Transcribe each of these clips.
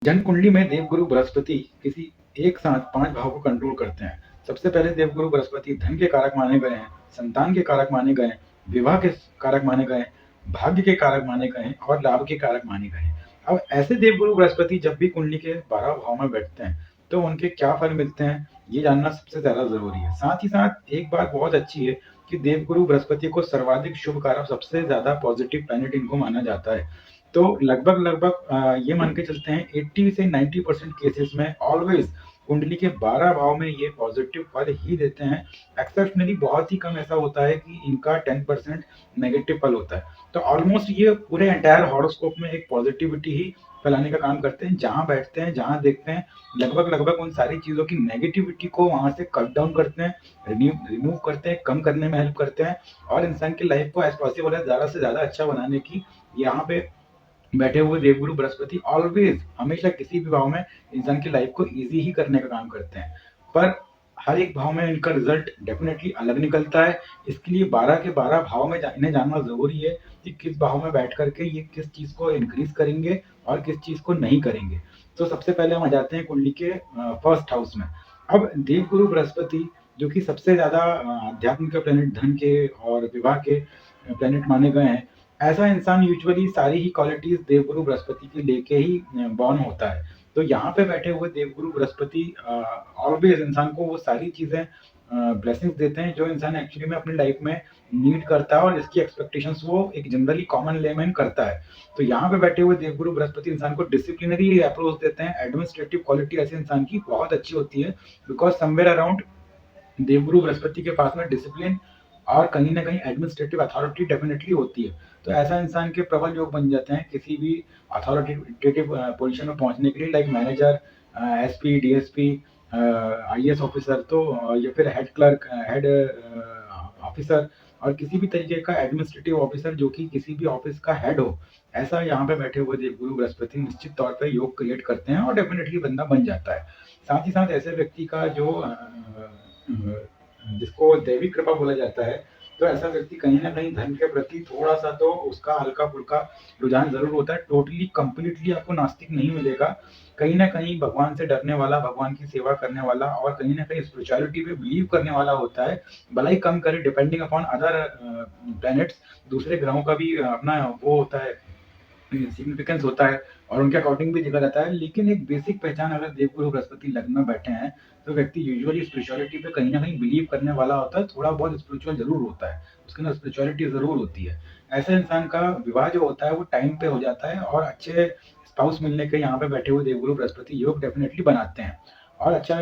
जन्म कुंडली में देवगुरु बृहस्पति किसी एक साथ 5 भाव को कंट्रोल करते हैं। सबसे पहले देवगुरु बृहस्पति धन के कारक माने गए हैं, संतान के कारक माने गए हैं, विवाह के कारक माने गए हैं, भाग्य के कारक माने गए हैं और लाभ के कारक माने गए हैं। अब ऐसे देवगुरु बृहस्पति जब भी कुंडली के 12 भाव में बैठते हैं, तो उनके क्या फल मिलते हैं, ये जानना सबसे ज़्यादा ज़रूरी है। साथ ही साथ एक बात बहुत अच्छी है कि देवगुरु बृहस्पति को सर्वाधिक शुभ कारक, सबसे ज़्यादा पॉजिटिव प्लैनेट इनको माना जाता है। तो लगभग ये मान के चलते हैं 80 से 90% केसेस में ऑलवेज कुंडली के 12 भाव में ये पॉजिटिव फल ही देते हैं। एक्सेप्शनली बहुत ही कम ऐसा होता है कि इनका 10% नेगेटिव फल होता है। तो ऑलमोस्ट ये पूरे एंटायर हॉरोस्कोप में एक पॉजिटिविटी ही फैलाने का काम करते हैं। जहाँ बैठते हैं, जहाँ देखते हैं, लगभग उन सारी चीज़ों की नेगेटिविटी को वहाँ से कट डाउन करते हैं, रिमूव करते हैं, कम करने में हेल्प करते हैं और इंसान की लाइफ को एज पॉसिबल है ज़्यादा से ज़्यादा अच्छा बनाने की यहाँ पे बैठे हुए देवगुरु बृहस्पति ऑलवेज हमेशा किसी भी भाव में इंसान की लाइफ को इजी ही करने का काम करते हैं। पर हर एक भाव में इनका रिजल्ट डेफिनेटली अलग निकलता है। इसके लिए 12 के 12 भाव में इन्हें जानना जरूरी है कि किस भाव में बैठ करके ये किस चीज को इंक्रीज करेंगे और किस चीज को नहीं करेंगे। तो सबसे पहले हम आ जाते हैं कुंडली के फर्स्ट हाउस में। अब देवगुरु बृहस्पति जो कि सबसे ज्यादा अध्यात्म के प्लेनेट, धन के और विवाह के प्लेनेट माने गए हैं, ऐसा इंसान यूजुअली सारी ही क्वालिटीज देवगुरु बृहस्पति की लेके ही बॉर्न होता है। तो यहाँ पे बैठे हुए देवगुरु बृहस्पति ऑलवेज इंसान को वो सारी चीजें ब्लेसिंग्स देते हैं जो इंसान एक्चुअली में अपनी लाइफ में नीड करता है और इसकी एक्सपेक्टेशंस वो एक जनरली कॉमन लेमैन करता है। तो यहाँ पे बैठे हुए देवगुरु बृहस्पति इंसान को डिसिप्लिनरी अप्रोच देते हैं। एडमिनिस्ट्रेटिव क्वालिटी ऐसे इंसान की बहुत अच्छी होती है, बिकॉज समवेयर अराउंड देवगुरु बृहस्पति के पास में डिसिप्लिन और कहीं ना कहीं एडमिनिस्ट्रेटिव अथॉरिटी डेफिनेटली होती है। तो ऐसा इंसान के प्रबल योग बन जाते हैं किसी भी अथॉरिटेटिव पोजीशन में पहुंचने के लिए, like manager, SP, DSP, IAS officer, तो या फिर हेड क्लर्क, हेड ऑफिसर और किसी भी तरीके का एडमिनिस्ट्रेटिव ऑफिसर जो कि किसी भी ऑफिस का हेड हो। ऐसा यहाँ पे बैठे हुए देवगुरु बृहस्पति निश्चित तौर पे योग क्रिएट करते हैं और डेफिनेटली बंदा बन जाता है। साथ ही साथ ऐसे व्यक्ति का जो जिसको दैविक कृपा बोला जाता है, तो ऐसा व्यक्ति कहीं ना कहीं धन के प्रति थोड़ा सा तो उसका हल्का फुल्का रुझान जरूर होता है। टोटली कंप्लीटली आपको नास्तिक नहीं मिलेगा। कहीं ना कहीं भगवान से डरने वाला, भगवान की सेवा करने वाला और कहीं ना कहीं स्पिरिचुअलिटी पे बिलीव करने वाला होता है। भलाई कम करे, डिपेंडिंग अपॉन अदर प्लैनेट्स, दूसरे ग्रहों का भी अपना वो होता है, सिग्निफिकेंस होता है और उनके अकॉर्डिंग भी देखा जाता है। लेकिन एक बेसिक पहचान, अगर देवगुरु बृहस्पति लग्न में बैठे हैं तो व्यक्ति यूजुअली स्पिरिचुअलिटी पे कहीं ना कहीं बिलीव करने वाला होता है, थोड़ा बहुत स्पिरिचुअल जरूर होता है, उसके अंदर स्पिरिचुअलिटी जरूर होती है। ऐसे इंसान का विवाह जो होता है वो टाइम पे हो जाता है और अच्छे स्पाउस मिलने के यहाँ पे बैठे हुए देवगुरु बृहस्पति योग डेफिनेटली बनाते हैं और अच्छा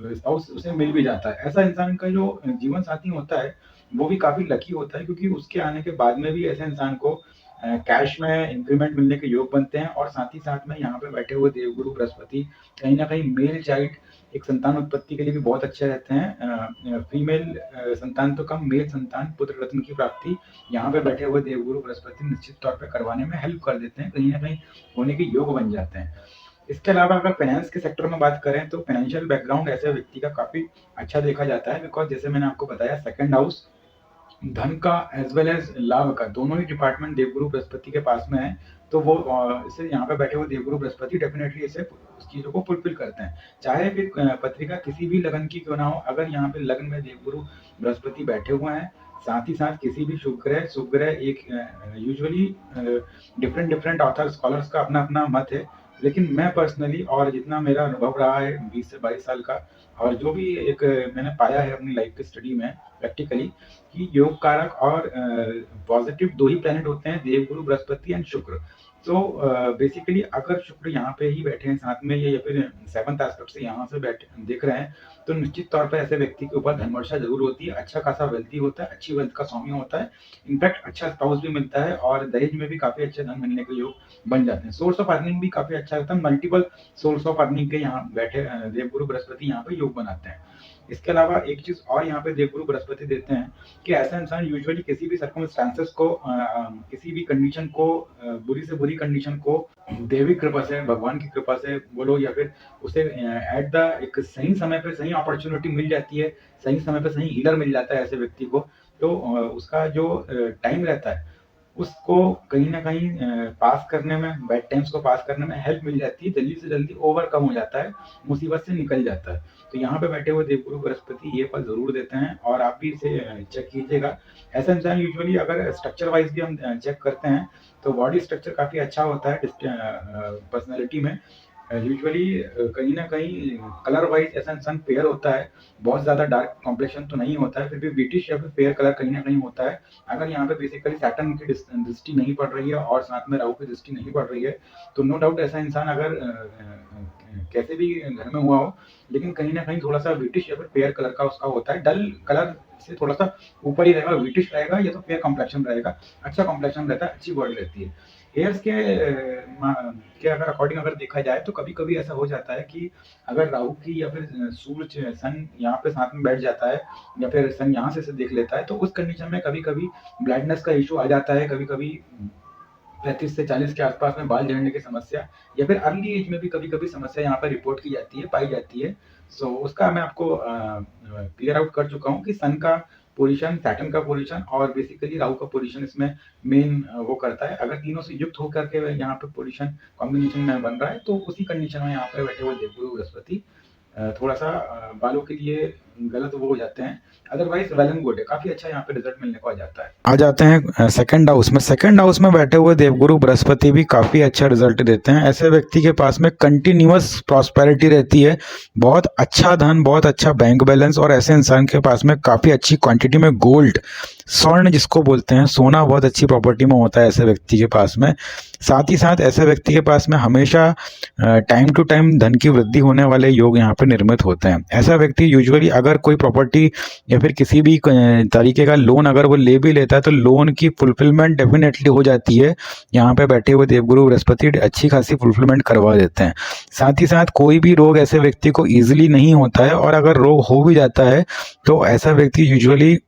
स्पाउस उसे मिल भी जाता है। ऐसा इंसान का जो जीवन साथी होता है वो भी काफी लकी होता है, क्योंकि उसके आने के बाद में भी ऐसे इंसान को कैश में इंक्रीमेंट मिलने के योग बनते हैं। और साथ ही साथ में यहाँ पे बैठे हुए देवगुरु बृहस्पति कहीं ना कहीं मेल चाइल्ड, एक संतान उत्पत्ति के लिए भी बहुत अच्छे रहते हैं। फीमेल संतान तो कम, मेल संतान, पुत्र रत्न की प्राप्ति यहाँ पे बैठे हुए देवगुरु बृहस्पति निश्चित तौर पर करवाने में हेल्प कर देते हैं, कहीं ना कहीं होने के योग बन जाते हैं। इसके अलावा अगर फाइनेंस के सेक्टर में बात करें तो फाइनेंशियल बैकग्राउंड ऐसे व्यक्ति का काफी अच्छा देखा जाता है, बिकॉज जैसे मैंने आपको बताया सेकंड हाउस धन का एज वेल एज लाभ का दोनों ही डिपार्टमेंट देवगुरु बृहस्पति के पास में है। तो वो इसे यहाँ पे बैठे हुए देवगुरु बृहस्पति डेफिनेटली इसे उस चीजों को फुलफिल करते हैं, चाहे फिर पत्रिका किसी भी लगन की क्यों ना हो। अगर यहाँ पे लगन में देवगुरु बृहस्पति बैठे हुए हैं, साथ ही साथ किसी भी शुभ ग्रह एक usually different different author scholars का अपना अपना मत है, लेकिन मैं पर्सनली और जितना मेरा अनुभव रहा है 20 से 22 साल का, और जो भी एक मैंने पाया है अपनी लाइफ की स्टडी में प्रैक्टिकली, कि योग कारक और पॉजिटिव दो ही प्लैनेट होते हैं, देवगुरु बृहस्पति एंड शुक्र। तो बेसिकली अगर शुक्र यहाँ पे ही बैठे हैं साथ में या फिर सेवंथ एस्पेक्ट से यहाँ से बैठे देख रहे हैं, तो निश्चित तौर पे ऐसे व्यक्ति के ऊपर धनवर्षा जरूर होती है, अच्छा खासा वेल्थी होता है, अच्छी वेल्थ का स्वामी होता है, इनफैक्ट अच्छा स्पाउस भी मिलता है और दहेज में भी काफी अच्छे धन मिलने के योग बन जाते हैं। सोर्स ऑफ अर्निंग भी काफी अच्छा रहता है, मल्टीपल सोर्स ऑफ अर्निंग के यहाँ बैठे देवगुरु बृहस्पति यहाँ पे योग बनाते हैं। इसके अलावा एक चीज और यहाँ पे देवगुरु बृहस्पति देते हैं कि ऐसा इंसान यूजुअली किसी भी सर्कमस्टांसेस को, किसी भी कंडीशन को, बुरी से बुरी कंडीशन को देवी कृपा से, भगवान की कृपा से बोलो या फिर उसे एट द एक सही समय पे सही अपॉर्चुनिटी मिल जाती है, सही समय पे सही हीलर मिल जाता है ऐसे व्यक्ति को। तो उसका जो टाइम रहता है उसको कहीं ना कहीं पास करने में, बैड टाइम्स को पास करने में हेल्प मिल जाती है, जल्दी से जल्दी ओवरकम हो जाता है, मुसीबत से निकल जाता है। तो यहाँ पे बैठे हुए देवगुरु बृहस्पति ये फल जरूर देते हैं, और आप भी इसे चेक कीजिएगा। ऐसा इंसान यूजुअली अगर स्ट्रक्चर वाइज भी हम चेक करते हैं तो बॉडी स्ट्रक्चर काफ़ी अच्छा होता है पर्सनैलिटी में। यूजुअली कहीं ना कहीं कलर वाइज ऐसा इंसान फेयर होता है, बहुत ज़्यादा डार्क कॉम्प्लेक्शन तो नहीं होता है, फिर भी ब्रिटिश या फिर फेयर कलर कहीं ना कहीं होता है। अगर यहाँ पे बेसिकली सैटर्न की दृष्टि नहीं पड़ रही है और साथ में राहु की दृष्टि नहीं पड़ रही है, तो नो डाउट ऐसा इंसान अगर कैसे भी घर में हुआ हो, लेकिन कहीं ना कहीं थोड़ा सा ब्रिटिश या फिर फेयर कलर का उसका होता है, डल कलर से थोड़ा सा ऊपर ही रहेगा, ब्रिटिश रहेगा या तो फेयर कॉम्प्लेक्शन रहेगा, अच्छा कॉम्प्लेक्शन रहता है, अच्छी बॉडी रहती है। हेयर्स के अगर अकॉर्डिंग अगर देखा जाए तो कभी कभी ऐसा हो जाता है कि अगर राहु की या फिर सूर्य सन यहाँ पे साथ में बैठ जाता है, या फिर सन यहाँ से देख लेता है, तो उस कंडीशन में कभी कभी ब्लाइंडनेस का इशू आ जाता है, कभी कभी 35 से 40 के आसपास में बाल झड़ने की समस्या, या फिर अर्ली एज में भी कभी कभी समस्या यहाँ पर रिपोर्ट की जाती है, पाई जाती है। सो उसका मैं आपको क्लियर आउट कर चुका हूँ कि सन का पोजीशन, सैटर्न का पोजीशन और बेसिकली राहु का पोजीशन इसमें मेन वो करता है। अगर तीनों से युक्त होकर के यहाँ पे पोजीशन कॉम्बिनेशन में बन रहा है, तो उसी कंडीशन में यहाँ पे बैठे हुए देवगुरु बृहस्पति थोड़ा सा बालों के लिए गलत वो हो जाते हैं, अदरवाइज वेल एंड गुड है, काफी अच्छा यहाँ पे रिजल्ट मिलने को आ जाता है। आ जाते हैं सेकंड हाउस में। सेकंड हाउस में बैठे हुए देवगुरु बृहस्पति भी काफी अच्छा रिजल्ट देते हैं। ऐसे व्यक्ति के पास में कंटिन्यूअस प्रॉस्पेरिटी रहती है, बहुत अच्छा धन, बहुत अच्छा बैंक बैलेंस, और ऐसे इंसान के पास में काफी अच्छी क्वांटिटी में गोल्ड, स्वर्ण जिसको बोलते हैं, सोना बहुत अच्छी प्रॉपर्टी में होता है ऐसे व्यक्ति के पास में। साथ ही साथ ऐसे व्यक्ति के पास में हमेशा टाइम टू टाइम धन की वृद्धि होने वाले योग यहाँ पे निर्मित होते हैं। ऐसा व्यक्ति यूजुअली अगर कोई प्रॉपर्टी या फिर किसी भी तरीके का लोन अगर वो ले भी लेता है तो लोन की फुलफिलमेंट डेफिनेटली हो जाती है। यहाँ पे बैठे हुए देवगुरु बृहस्पति अच्छी खासी फुलफिलमेंट करवा देते हैं। साथ ही साथ कोई भी रोग ऐसे व्यक्ति को ईजिली नहीं होता है, और अगर रोग हो भी जाता है तो ऐसा व्यक्ति यूजुअली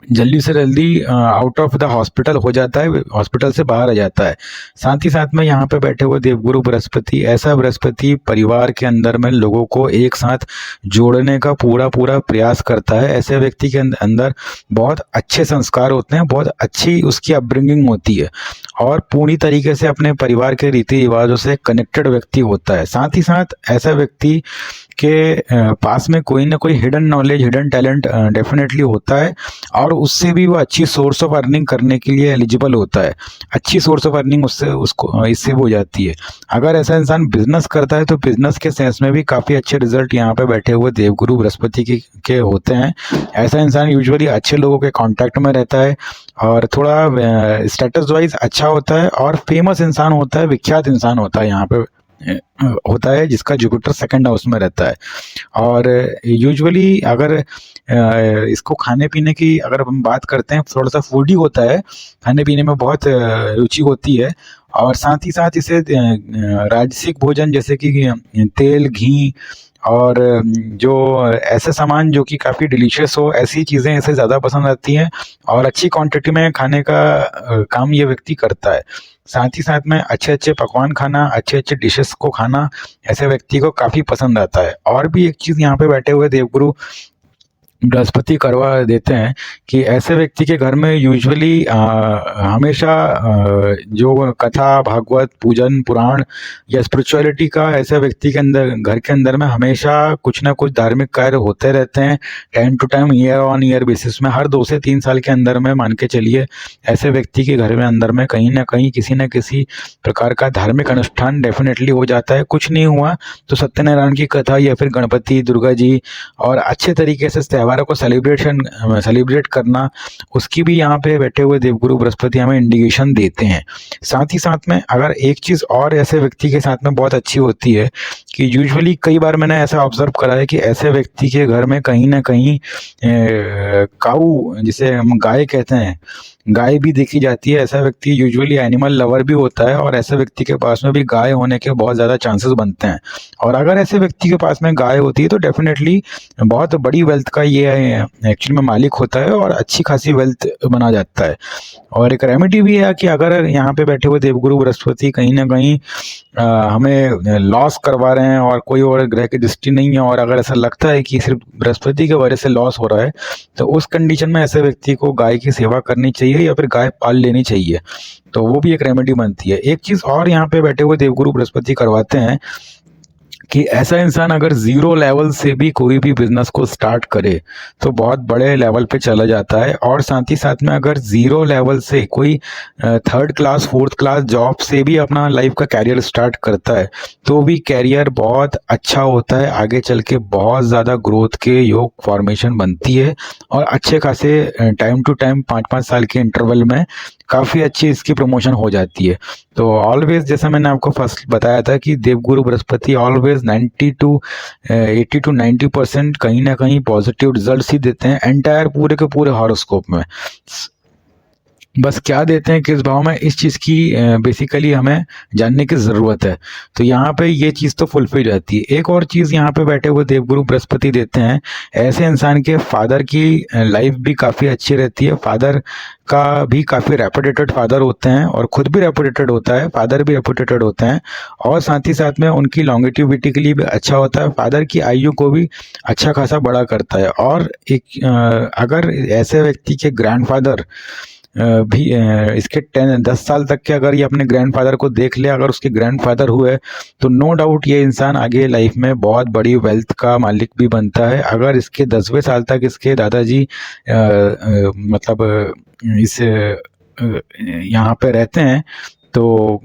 जल्दी से जल्दी आउट ऑफ द हॉस्पिटल हो जाता है, हॉस्पिटल से बाहर आ जाता है। साथ ही साथ में यहाँ पे बैठे हुए देवगुरु बृहस्पति, ऐसा बृहस्पति परिवार के अंदर में लोगों को एक साथ जोड़ने का पूरा प्रयास करता है। ऐसे व्यक्ति के अंदर बहुत अच्छे संस्कार होते हैं, बहुत अच्छी उसकी अपब्रिंगिंग होती है, और पूरी तरीके से अपने परिवार के रीति रिवाजों से कनेक्टेड व्यक्ति होता है। साथ ही साथ ऐसा व्यक्ति के पास में कोई ना कोई hidden knowledge, hidden talent definitely होता है, और उससे भी वो अच्छी सोर्स ऑफ अर्निंग करने के लिए एलिजिबल होता है। अच्छी सोर्स ऑफ अर्निंग इससे हो जाती है। अगर ऐसा इंसान बिजनेस करता है तो बिजनेस के सेंस में भी काफ़ी अच्छे रिजल्ट यहाँ पे बैठे हुए देवगुरु बृहस्पति के होते हैं। ऐसा इंसान यूजुअली अच्छे लोगों के कांटेक्ट में रहता है, और थोड़ा स्टेटस वाइज अच्छा होता है, और फेमस इंसान होता है, विख्यात इंसान होता है यहाँ पे होता है, जिसका जुपिटर सेकंड हाउस में रहता है। और यूजुअली अगर इसको खाने पीने की अगर हम बात करते हैं, थोड़ा सा फूडी होता है, खाने पीने में बहुत रुचि होती है, और साथ ही साथ इसे राजसिक भोजन जैसे कि तेल, घी और जो ऐसे सामान जो कि काफ़ी डिलीशियस हो, ऐसी चीज़ें इसे ज़्यादा पसंद आती हैं, और अच्छी क्वांटिटी में खाने का काम ये व्यक्ति करता है। साथ ही साथ में अच्छे अच्छे पकवान खाना, अच्छे अच्छे डिशेस को खाना ऐसे व्यक्ति को काफ़ी पसंद आता है। और भी एक चीज़ यहाँ पे बैठे हुए देवगुरु बृहस्पति करवा देते हैं कि ऐसे व्यक्ति के घर में यूजुअली हमेशा जो कथा, भागवत, पूजन, पुराण या स्पिरिचुअलिटी का ऐसे व्यक्ति के अंदर, घर के अंदर में हमेशा कुछ ना कुछ धार्मिक कार्य होते रहते हैं time to time, year on year basis में। हर 2 से 3 साल के अंदर में मान के चलिए ऐसे व्यक्ति के घर में अंदर में कहीं ना कहीं किसी न किसी प्रकार का धार्मिक अनुष्ठान डेफिनेटली हो जाता है। कुछ नहीं हुआ तो सत्यनारायण की कथा या फिर गणपति, दुर्गा जी और अच्छे तरीके से त्योहारों को सेलिब्रेट करना, उसकी भी यहाँ पे बैठे हुए देवगुरु बृहस्पति हमें इंडिकेशन देते हैं। साथ ही साथ में अगर एक चीज़ और ऐसे व्यक्ति के साथ में बहुत अच्छी होती है कि यूजुअली कई बार मैंने ऐसा ऑब्जर्व करा है कि ऐसे व्यक्ति के घर में कहीं ना कहीं काऊ, जिसे हम गाय कहते हैं, गाय भी देखी जाती है। ऐसा व्यक्ति यूजुअली एनिमल लवर भी होता है, और ऐसे व्यक्ति के पास में भी गाय होने के बहुत ज़्यादा चांसेस बनते हैं। और अगर ऐसे व्यक्ति के पास में गाय होती है तो डेफिनेटली बहुत बड़ी वेल्थ का ये एक्चुअली में मालिक होता है, और अच्छी खासी वेल्थ बना जाता है। और एक रेमेडी भी है कि अगर यहाँ पे बैठे हुए देवगुरु बृहस्पति कहीं ना कहीं हमें लॉस करवा रहे हैं और कोई और ग्रह की दृष्टि नहीं है, और अगर ऐसा लगता है कि सिर्फ बृहस्पति की वजह से लॉस हो रहा है, तो उस कंडीशन में ऐसे व्यक्ति को गाय की सेवा करनी चाहिए। चाहिए या फिर गाय पाल लेनी चाहिए, तो वो भी एक रेमेडी बनती है। एक चीज़ और यहाँ पे बैठे हुए देवगुरु बृहस्पति करवाते हैं कि ऐसा इंसान अगर ज़ीरो लेवल से भी कोई भी बिजनेस को स्टार्ट करे तो बहुत बड़े लेवल पे चला जाता है, और साथ ही साथ में अगर ज़ीरो लेवल से कोई third class fourth class job से भी अपना लाइफ का कैरियर स्टार्ट करता है तो भी कैरियर बहुत अच्छा होता है, आगे चल के बहुत ज़्यादा ग्रोथ के योग फॉर्मेशन बनती है, और अच्छे खासे टाइम टू टाइम 5-5 साल के इंटरवल में काफ़ी अच्छी इसकी प्रमोशन हो जाती है। तो ऑलवेज, जैसा मैंने आपको फर्स्ट बताया था कि देवगुरु बृहस्पति ऑलवेज 80 to 90% कहीं ना कहीं पॉजिटिव रिजल्ट्स ही देते हैं एंटायर पूरे के पूरे हॉरोस्कोप में। बस क्या देते हैं किस भाव में, इस चीज़ की बेसिकली हमें जानने की ज़रूरत है। तो यहाँ पे ये चीज़ तो फुलफिल रहती है। एक और चीज़ यहाँ पे बैठे हुए देवगुरु बृहस्पति देते हैं, ऐसे इंसान के फादर की लाइफ भी काफ़ी अच्छी रहती है, फादर का भी काफ़ी रेपुटेटेड फादर होते हैं, और खुद भी रेपुटेटेड होता है, फादर भी रेपुटेटेड होते हैं, और साथ ही साथ में उनकी लॉन्गेटिविटी के लिए भी अच्छा होता है, फादर की आयु को भी अच्छा खासा बड़ा करता है। और एक अगर ऐसे व्यक्ति के ग्रैंडफादर भी इसके 10 साल तक के अगर ये अपने ग्रैंडफादर को देख ले, अगर उसके ग्रैंडफादर हुए, तो नो डाउट ये इंसान आगे लाइफ में बहुत बड़ी वेल्थ का मालिक भी बनता है। अगर इसके 10वें साल तक इसके दादाजी मतलब इस यहाँ पे रहते हैं तो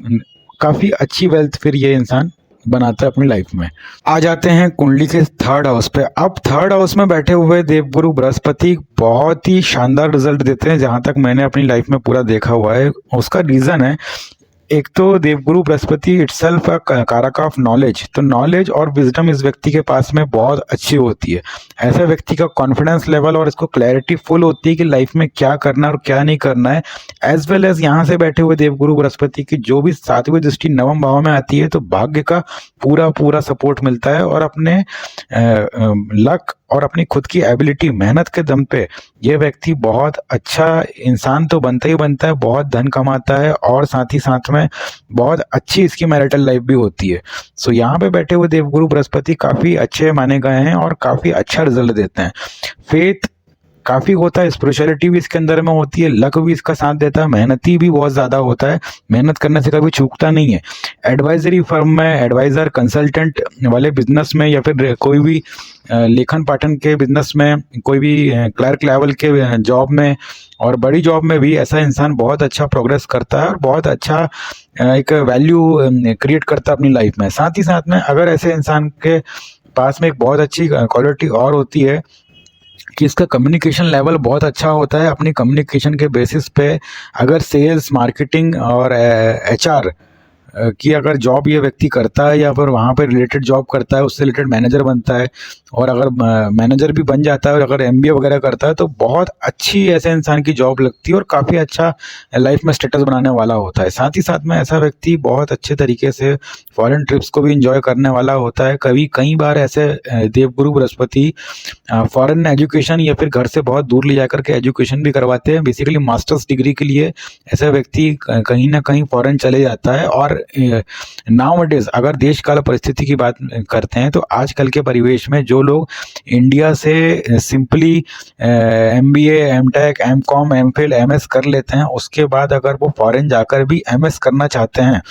काफ़ी अच्छी वेल्थ फिर ये इंसान बनाता है अपनी लाइफ में। आ जाते हैं कुंडली के थर्ड हाउस पे। अब थर्ड हाउस में बैठे हुए देवगुरु बृहस्पति बहुत ही शानदार रिजल्ट देते हैं, जहां तक मैंने अपनी लाइफ में पूरा देखा हुआ है। उसका रीजन है, एक तो देवगुरु बृहस्पति इटसेल्फ कारक ऑफ नॉलेज, तो नॉलेज और विजडम इस व्यक्ति के पास में बहुत अच्छी होती है। ऐसा व्यक्ति का कॉन्फिडेंस लेवल और इसको क्लैरिटी फुल होती है कि लाइफ में क्या करना है और क्या नहीं करना है। एज वेल एज यहाँ से बैठे हुए देवगुरु बृहस्पति की जो भी 7वीं दृष्टि नवम भाव में आती है तो भाग्य का पूरा पूरा सपोर्ट मिलता है, और अपने लक और अपनी खुद की एबिलिटी मेहनत के दम पे ये व्यक्ति बहुत अच्छा इंसान तो बनता ही बनता है, बहुत धन कमाता है, और साथ ही साथ में बहुत अच्छी इसकी मैरिटल लाइफ भी होती है। सो यहाँ पे बैठे हुए देवगुरु बृहस्पति काफ़ी अच्छे माने गए हैं और काफ़ी अच्छा रिजल्ट देते हैं। फेथ काफ़ी होता है, स्पिरिचुअलिटी भी इसके अंदर में होती है, लक भी इसका साथ देता है, मेहनती भी बहुत ज़्यादा होता है, मेहनत करने से कभी चूकता नहीं है। एडवाइजरी फर्म में एडवाइज़र कंसल्टेंट वाले बिजनेस में, या फिर कोई भी लेखन पाठन के बिजनेस में, कोई भी क्लर्क लेवल के जॉब में और बड़ी जॉब में भी ऐसा इंसान बहुत अच्छा प्रोग्रेस करता है और बहुत अच्छा एक वैल्यू क्रिएट करता है अपनी लाइफ में। साथ ही साथ में अगर ऐसे इंसान के पास में एक बहुत अच्छी क्वालिटी और होती है कि इसका कम्युनिकेशन लेवल बहुत अच्छा होता है। अपनी कम्युनिकेशन के बेसिस पे अगर सेल्स, मार्केटिंग और HR कि अगर जॉब ये व्यक्ति करता है या फिर वहाँ पे रिलेटेड जॉब करता है, उससे रिलेटेड मैनेजर बनता है, और अगर मैनेजर भी बन जाता है और अगर MBA वगैरह करता है तो बहुत अच्छी ऐसे इंसान की जॉब लगती है और काफ़ी अच्छा लाइफ में स्टेटस बनाने वाला होता है। साथ ही साथ में ऐसा व्यक्ति बहुत अच्छे तरीके से फॉरेन ट्रिप्स को भी इंजॉय करने वाला होता है। कई बार ऐसे देवगुरु बृहस्पति फॉरेन एजुकेशन या फिर घर से बहुत दूर ले जाकर के एजुकेशन भी करवाते हैं। बेसिकली मास्टर्स डिग्री के लिए ऐसा व्यक्ति कहीं ना कहीं फॉरेन चले जाता है। और नाउ डेज अगर देश काल परिस्थिति की बात करते हैं तो आजकल के परिवेश में जो लोग इंडिया से simply MBA, MTech, MCOM, MPhil, MS कर लेते हैं, उसके बाद अगर वो फॉरेन जाकर भी MS करना चाहते हैं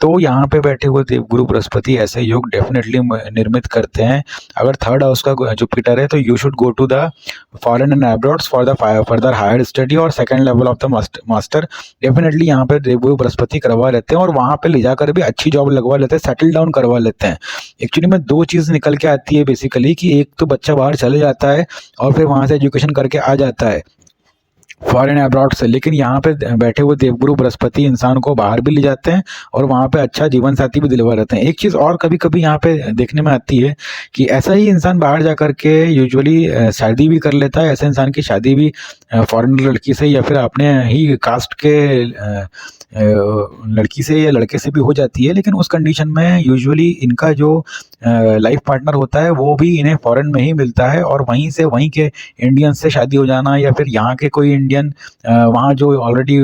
तो यहाँ पे बैठे हुए देवगुरु बृहस्पति ऐसे योग डेफिनेटली निर्मित करते हैं। अगर थर्ड हाउस का जुपिटर है तो you should go to the foreign and abroads for the further higher study और second level of the master. Definitely यहाँ पे देवगुरु बृहस्पति करवा लेते हैं और वहाँ पे ले जाकर भी अच्छी जॉब लगवा लेते हैं, सेटल डाउन करवा लेते हैं। एक्चुअली में दो चीज़ निकल के आती है बेसिकली, कि एक तो बच्चा बाहर चले जाता है और फिर वहाँ से एजुकेशन करके आ जाता है फॉरेन अब्रॉड से, लेकिन यहाँ पे बैठे हुए देवगुरु बृहस्पति इंसान को बाहर भी ले जाते हैं और वहाँ पे अच्छा जीवन साथी भी दिलवा रहते हैं। एक चीज़ और कभी कभी यहाँ पे देखने में आती है कि ऐसा ही इंसान बाहर जा कर के यूजुअली शादी भी कर लेता है। ऐसे इंसान की शादी भी फॉरेन लड़की से या फिर अपने ही कास्ट के लड़की से या लड़के से भी हो जाती है, लेकिन उस कंडीशन में यूजुअली इनका जो लाइफ पार्टनर होता है वो भी इन्हें फॉरेन में ही मिलता है, और वहीं से वहीं के इंडियन से शादी हो जाना, या फिर यहाँ के कोई इंडियन वहाँ जो ऑलरेडी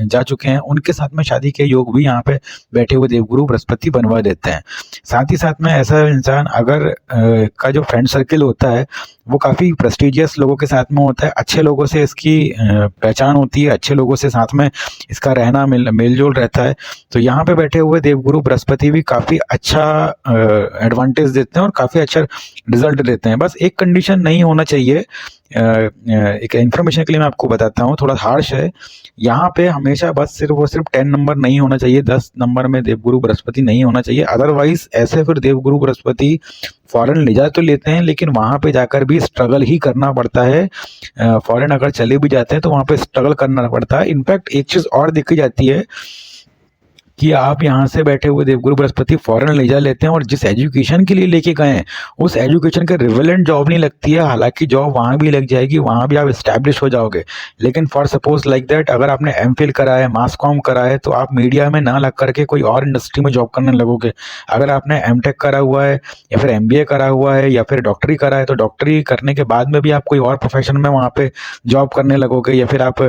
जा चुके हैं उनके साथ में शादी के योग भी यहाँ पे बैठे हुए देवगुरु बृहस्पति बनवा देते हैं। साथ ही साथ में ऐसा इंसान अगर का जो फ्रेंड सर्किल होता है वो काफ़ी प्रेस्टिजियस लोगों के साथ में होता है, अच्छे लोगों से इसकी पहचान होती है, अच्छे लोगों से साथ में इसका रहना मेल जोल रहता है, तो यहाँ पे बैठे हुए देवगुरु बृहस्पति भी काफ़ी अच्छा एडवांटेज देते हैं और काफ़ी अच्छा रिजल्ट देते हैं। बस एक कंडीशन नहीं होना चाहिए, एक इन्फॉर्मेशन के लिए मैं आपको बताता हूँ, थोड़ा हार्श है। यहाँ पे हमेशा बस सिर्फ 10 नंबर नहीं होना चाहिए, 10 नंबर में देवगुरु बृहस्पति नहीं होना चाहिए। अदरवाइज ऐसे फिर देवगुरु बृहस्पति फॉरेन ले जा तो लेते हैं, लेकिन वहाँ पे जाकर भी स्ट्रगल ही करना पड़ता है। फॉरेन अगर चले भी जाते हैं तो वहाँ पे स्ट्रगल करना पड़ता है। इनफैक्ट एक चीज़ और देखी जाती है कि आप यहाँ से बैठे हुए देवगुरु बृहस्पति फॉरेन ले जा लेते हैं, और जिस एजुकेशन के लिए लेके गए हैं उस एजुकेशन के रिवेलेंट जॉब नहीं लगती है। हालांकि जॉब वहाँ भी लग जाएगी, वहाँ भी आप इस्टेब्लिश हो जाओगे, लेकिन फॉर सपोज लाइक दैट अगर आपने एमफिल करा है, मास कॉम करा है, तो आप मीडिया में ना लग करके कोई और इंडस्ट्री में जॉब करने लगोगे। अगर आपने एमटेक करा हुआ है या फिर एमबीए करा हुआ है या फिर डॉक्टरी करा है, तो डॉक्टरी करने के बाद में भी आप कोई और प्रोफेशन में वहाँ पे जॉब करने लगोगे, या फिर आप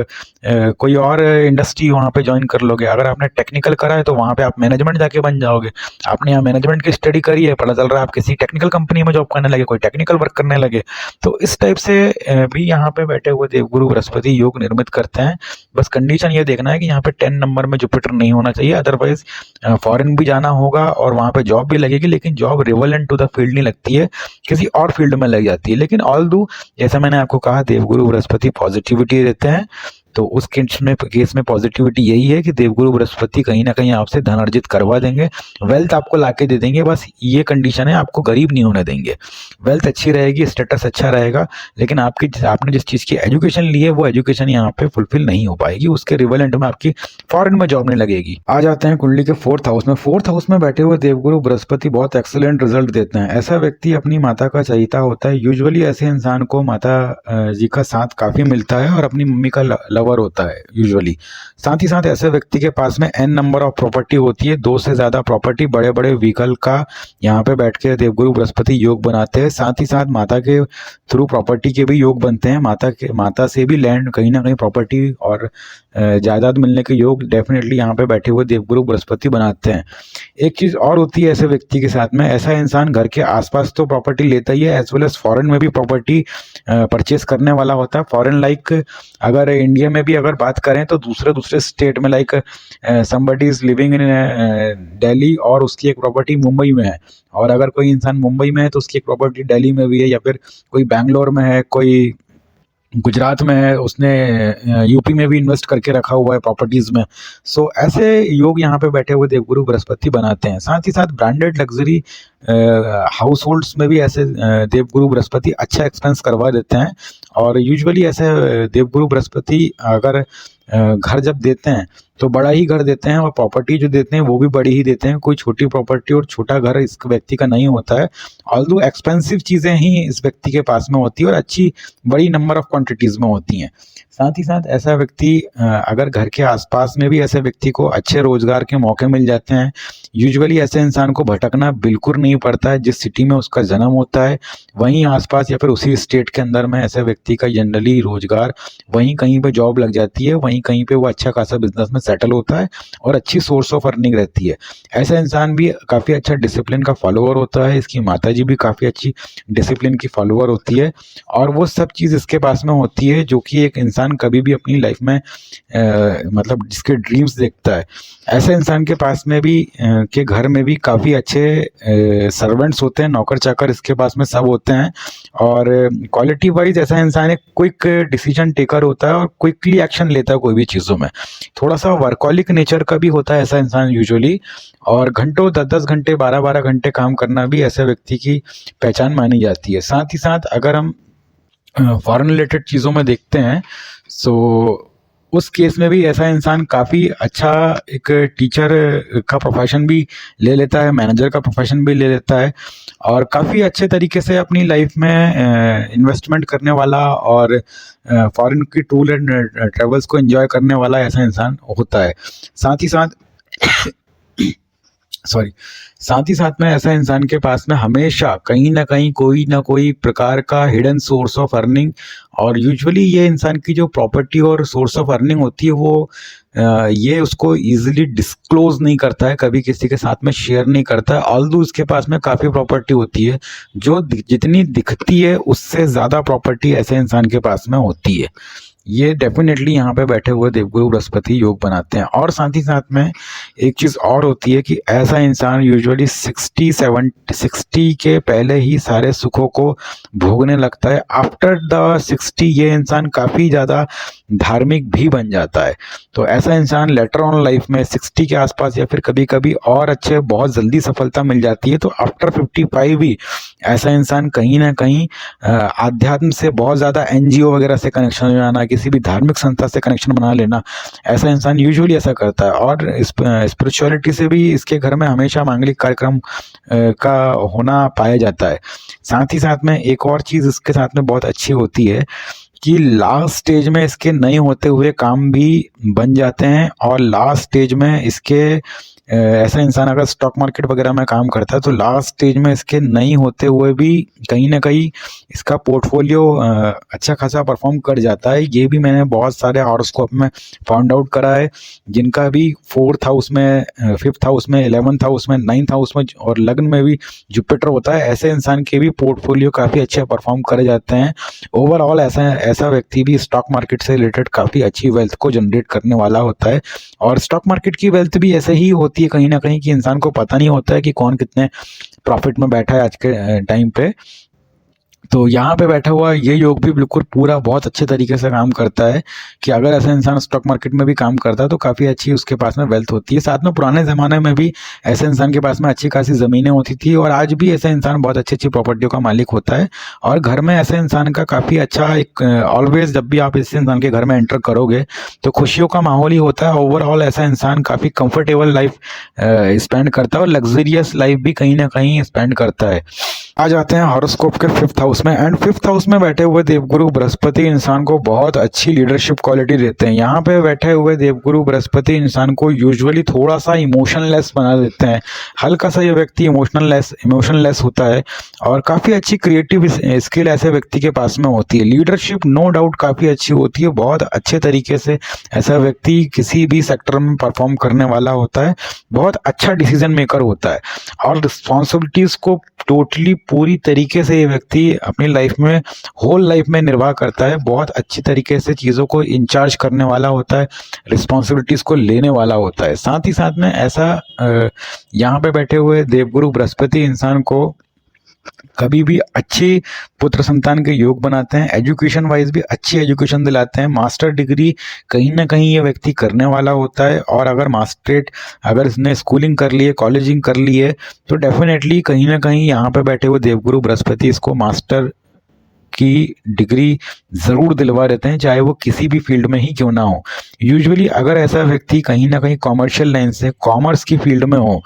कोई और इंडस्ट्री वहाँ पे ज्वाइन कर लोगे। अगर आपने टेक्निकल करा है तो वहाँ पे आप मैनेजमेंट जाके बन जाओगे। आपने यहाँ मैनेजमेंट की स्टडी करी है, पता चल रहा है आप किसी टेक्निकल कंपनी में जॉब करने लगे, कोई टेक्निकल वर्क करने लगे। तो इस टाइप से भी यहाँ पे बैठे हुए देवगुरु बृहस्पति योग निर्मित करते हैं। बस कंडीशन ये देखना है कि यहाँ पे 10 नंबर में जुपिटर नहीं होना चाहिए, अदरवाइज फॉरेन भी जाना होगा और वहाँ पे जॉब भी लगेगी, लेकिन job relevant to the field नहीं लगती है, किसी और फील्ड में लग जाती है। लेकिन ऑल दो जैसा मैंने आपको कहा देवगुरु बृहस्पति पॉजिटिविटी देते हैं, तो उस केस में पॉजिटिविटी यही है कि देवगुरु बृहस्पति कहीं ना कहीं आपसे धन अर्जित करवा देंगे, वेल्थ आपको लाके दे देंगे। बस ये कंडीशन है, आपको गरीब नहीं होने देंगे। वेल्थ अच्छी रहेगी, स्टेटस अच्छा रहेगा, लेकिन आपने जिस चीज़ की एजुकेशन ली है वो एजुकेशन यहाँ पे फुलफिल नहीं हो पाएगी, उसके रिवेलेंट में आपकी फॉरेन में जॉब नहीं लगेगी। आ जाते हैं कुंडली के 4th हाउस में। 4th हाउस में बैठे हुए देवगुरु बृहस्पति बहुत एक्सीलेंट रिजल्ट देते हैं। ऐसा व्यक्ति अपनी माता का चहीता होता है। यूजुअली ऐसे इंसान को माता जी का साथ काफ़ी मिलता है और अपनी मम्मी का लवर होता है यूजुअली। साथ ही साथ ऐसे व्यक्ति के पास में n नंबर ऑफ प्रॉपर्टी होती है, 2 से ज़्यादा प्रॉपर्टी, बड़े बड़े व्हीकल का यहाँ पे बैठ के देवगुरु बृहस्पति योग बनाते हैं। साथ ही साथ माता के थ्रू प्रॉपर्टी के भी योग बनते हैं, माता से भी लैंड कहीं ना कहीं प्रॉपर्टी और जायदाद मिलने के योग डेफिनेटली यहाँ पे बैठे हुए देवगुरु बृहस्पति बनाते हैं। एक चीज़ और होती है ऐसे व्यक्ति के साथ में, ऐसा इंसान घर के आसपास तो प्रॉपर्टी लेता ही है, एज वेल एज फॉरेन में भी प्रॉपर्टी परचेस करने वाला होता है। फॉरेन लाइक अगर इंडिया में भी अगर बात करें तो दूसरे स्टेट में, like somebody is living in Delhi और उसकी एक प्रॉपर्टी मुंबई में है, और अगर कोई इंसान मुंबई में है तो उसकी एक प्रॉपर्टी दिल्ली में भी है, या फिर कोई बैंगलोर में है, कोई गुजरात में है, उसने यूपी में भी इन्वेस्ट करके रखा हुआ है प्रॉपर्टीज में। सो ऐसे योग यहाँ पे बैठे हुए देवगुरु बृहस्पति बनाते हैं। साथ ही साथ ब्रांडेड लग्जरी हाउस होल्ड्स में भी ऐसे देवगुरु बृहस्पति अच्छा एक्सपेंस करवा देते हैं। और यूजुअली ऐसे देवगुरु बृहस्पति अगर घर जब देते हैं तो बड़ा ही घर देते हैं, और प्रॉपर्टी जो देते हैं वो भी बड़ी ही देते हैं। कोई छोटी प्रॉपर्टी और छोटा घर इस व्यक्ति का नहीं होता है, ऑल्दो एक्सपेंसिव चीज़ें ही इस व्यक्ति के पास में होती है और अच्छी बड़ी नंबर ऑफ क्वांटिटीज़ में होती हैं। साथ ही साथ ऐसा व्यक्ति अगर घर के आसपास में भी ऐसे व्यक्ति को अच्छे रोजगार के मौके मिल जाते हैं। यूजुअली ऐसे इंसान को भटकना बिल्कुल नहीं पड़ता है, जिस सिटी में उसका जन्म होता है वहीं आसपास या फिर उसी स्टेट के अंदर में ऐसे व्यक्ति का जनरली रोजगार, वहीं कहीं पे जॉब लग जाती है, वहीं कहीं पे वो अच्छा खासा बिजनेस में सेटल होता है और अच्छी सोर्स ऑफ अर्निंग रहती है। ऐसा इंसान भी काफ़ी अच्छा डिसिप्लिन का फॉलोअर होता है, इसकी माताजी भी काफ़ी अच्छी डिसिप्लिन की फॉलोअर होती है, और वो सब चीज़ इसके पास में होती है जो कि एक इंसान कभी भी अपनी लाइफ में मतलब जिसके ड्रीम्स देखता है। ऐसे इंसान के पास में भी के घर में भी काफ़ी अच्छे सर्वेंट्स होते हैं, नौकर चाकर इसके पास में सब होते हैं, और क्वालिटी वाइज ऐसा इंसान एक क्विक डिसीजन टेकर होता है और क्विकली एक्शन लेता है कोई भी चीज़ों में। थोड़ा सा वर्कॉलिक नेचर का भी होता है ऐसा इंसान यूजुअली, और घंटों 10-10 घंटे 12-12 घंटे काम करना भी ऐसे व्यक्ति की पहचान मानी जाती है। साथ ही साथ अगर हम फॉरेन रिलेटेड चीज़ों में देखते हैं, सो उस केस में भी ऐसा इंसान काफ़ी अच्छा एक टीचर का प्रोफेशन भी ले लेता है, मैनेजर का प्रोफेशन भी ले लेता है और काफ़ी अच्छे तरीके से अपनी लाइफ में इन्वेस्टमेंट करने वाला और फॉरेन की टूर एंड ट्रेवल्स को एंजॉय करने वाला ऐसा इंसान होता है। साथ ही साथ सॉरी साथ ही साथ में ऐसा इंसान के पास में हमेशा कहीं ना कोई प्रकार का हिडन सोर्स ऑफ अर्निंग, और यूजुअली ये इंसान की जो प्रॉपर्टी और सोर्स ऑफ अर्निंग होती है वो ये उसको इजीली डिस्क्लोज नहीं करता है, कभी किसी के साथ में शेयर नहीं करता है। ऑल्दो उसके पास में काफ़ी प्रॉपर्टी होती है, जो जितनी दिखती है उससे ज़्यादा प्रॉपर्टी ऐसे इंसान के पास में होती है। ये डेफिनेटली यहाँ पे बैठे हुए देवगुरु बृहस्पति योग बनाते हैं। और साथ ही साथ में एक चीज़ और होती है कि ऐसा इंसान यूजुअली 60 के पहले ही सारे सुखों को भोगने लगता है। आफ्टर द 60 ये इंसान काफ़ी ज़्यादा धार्मिक भी बन जाता है। तो ऐसा इंसान लेटर ऑन लाइफ में 60 के आसपास या फिर कभी कभी और अच्छे बहुत जल्दी सफलता मिल जाती है। तो आफ्टर 55 भी ऐसा इंसान कहीं ना कहीं आध्यात्म से बहुत ज़्यादा एनजीओ वगैरह से कनेक्शन बनाना, किसी भी धार्मिक संस्था से कनेक्शन बना लेना, ऐसा इंसान यूजुअली ऐसा करता है। और स्पिरिचुअलिटी से भी इसके घर में हमेशा मांगलिक कार्यक्रम का होना पाया जाता है। साथ ही साथ में एक और चीज़ इसके साथ में बहुत अच्छी होती है कि लास्ट स्टेज में इसके नहीं होते हुए काम भी बन जाते हैं। और लास्ट स्टेज में इसके ऐसा इंसान अगर स्टॉक मार्केट वगैरह में काम करता है तो लास्ट स्टेज में इसके नहीं होते हुए भी कहीं ना कहीं इसका पोर्टफोलियो अच्छा खासा परफॉर्म कर जाता है। ये भी मैंने बहुत सारे हॉरोस्कोप में फाउंड आउट करा है, जिनका भी 4th हाउस में, 5th हाउस में, 11th हाउस में, 9th हाउस में और लग्न में भी जुपिटर होता है। ऐसे इंसान के भी पोर्टफोलियो काफ़ी अच्छे परफॉर्म करे जाते हैं। ओवरऑल ऐसा व्यक्ति भी स्टॉक मार्केट से रिलेटेड काफ़ी अच्छी वेल्थ को जनरेट करने वाला होता है। और स्टॉक मार्केट की वेल्थ भी ऐसे ही होती है कहीं ना कहीं कि इंसान को पता नहीं होता है कि कौन कितने प्रॉफिट में बैठा है आज के टाइम पे। तो यहाँ पे बैठा हुआ ये योग भी बिल्कुल पूरा बहुत अच्छे तरीके से काम करता है कि अगर ऐसा इंसान स्टॉक मार्केट में भी काम करता है तो काफ़ी अच्छी उसके पास में वेल्थ होती है। साथ में पुराने ज़माने में भी ऐसे इंसान के पास में अच्छी खासी ज़मीनें होती थी और आज भी ऐसा इंसान बहुत अच्छी अच्छी प्रॉपर्टियों का मालिक होता है। और घर में ऐसे इंसान का काफ़ी अच्छा एक ऑलवेज जब भी आप इस इंसान के घर में एंटर करोगे तो खुशियों का माहौल ही होता है। ओवरऑल ऐसा इंसान काफ़ी कंफर्टेबल लाइफ स्पेंड करता है और लग्जरियस लाइफ भी कहीं ना कहीं स्पेंड करता है। आ जाते हैं हॉरोस्कोप के 5th हाउस में। एंड 5th हाउस में बैठे हुए देवगुरु बृहस्पति इंसान को बहुत अच्छी लीडरशिप क्वालिटी देते हैं। यहाँ पे बैठे हुए देवगुरु बृहस्पति इंसान को यूजुअली थोड़ा सा इमोशनलेस बना देते हैं। हल्का सा ये व्यक्ति इमोशनलेस होता है और काफ़ी अच्छी क्रिएटिव स्किल ऐसे व्यक्ति के पास में होती है। लीडरशिप नो डाउट काफ़ी अच्छी होती है। बहुत अच्छे तरीके से ऐसा व्यक्ति किसी भी सेक्टर में परफॉर्म करने वाला होता है। बहुत अच्छा डिसीजन मेकर होता है और रिस्पॉन्सिबिलिटीज़ को टोटली पूरी तरीके से ये व्यक्ति अपनी लाइफ में होल लाइफ में निर्वाह करता है। बहुत अच्छी तरीके से चीज़ों को इंचार्ज करने वाला होता है, रिस्पॉन्सिबिलिटीज़ को लेने वाला होता है। साथ ही साथ में ऐसा यहाँ पे बैठे हुए देवगुरु बृहस्पति इंसान को कभी भी अच्छी पुत्र संतान के योग बनाते हैं। एजुकेशन वाइज भी अच्छी एजुकेशन दिलाते हैं। मास्टर डिग्री कहीं ना कहीं ये व्यक्ति करने वाला होता है और अगर इसने स्कूलिंग कर ली है, कॉलेजिंग कर ली है तो डेफिनेटली कहीं ना कहीं यहाँ पे बैठे हुए देवगुरु बृहस्पति इसको मास्टर की डिग्री ज़रूर दिलवा देते हैं, चाहे वो किसी भी फील्ड में ही क्यों ना हो। यूजुअली अगर ऐसा व्यक्ति कहीं ना कहीं कॉमर्शियल लाइन से कॉमर्स की फील्ड में हो,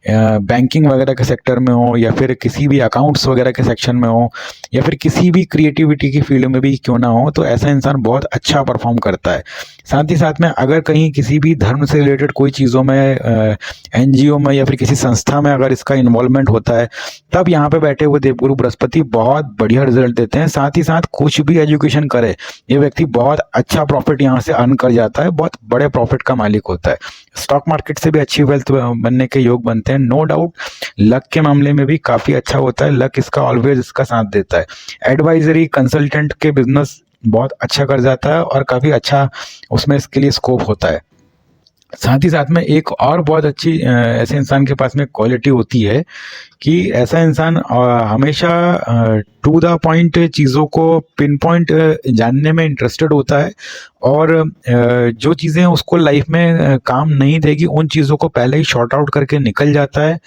बैंकिंग वगैरह के सेक्टर में हो या फिर किसी भी अकाउंट्स वगैरह के सेक्शन में हो या फिर किसी भी क्रिएटिविटी की फील्ड में भी क्यों ना हो, तो ऐसा इंसान बहुत अच्छा परफॉर्म करता है। साथ ही साथ में अगर कहीं किसी भी धर्म से रिलेटेड कोई चीज़ों में, एनजीओ में या फिर किसी संस्था में अगर इसका इन्वॉल्वमेंट होता है तब यहाँ पे बैठे हुए देवगुरु बृहस्पति बहुत बढ़िया रिजल्ट देते हैं। साथ ही साथ कुछ भी एजुकेशन करे ये व्यक्ति बहुत अच्छा प्रॉफिट यहाँ से अर्न कर जाता है, बहुत बड़े प्रॉफिट का मालिक होता है। स्टॉक मार्केट से भी अच्छी वेल्थ बनने के योग बनते हैं। नो डाउट लक के मामले में भी काफ़ी अच्छा होता है। लक इसका ऑलवेज इसका साथ देता है। एडवाइजरी कंसल्टेंट के बिजनेस बहुत अच्छा कर जाता है और काफ़ी अच्छा उसमें इसके लिए स्कोप होता है। साथ ही साथ में एक और बहुत अच्छी ऐसे इंसान के पास में क्वालिटी होती है कि ऐसा इंसान हमेशा टू द पॉइंट चीज़ों को पिन पॉइंट जानने में इंटरेस्टेड होता है, और जो चीज़ें उसको लाइफ में काम नहीं देगी उन चीज़ों को पहले ही शॉर्ट आउट करके निकल जाता है।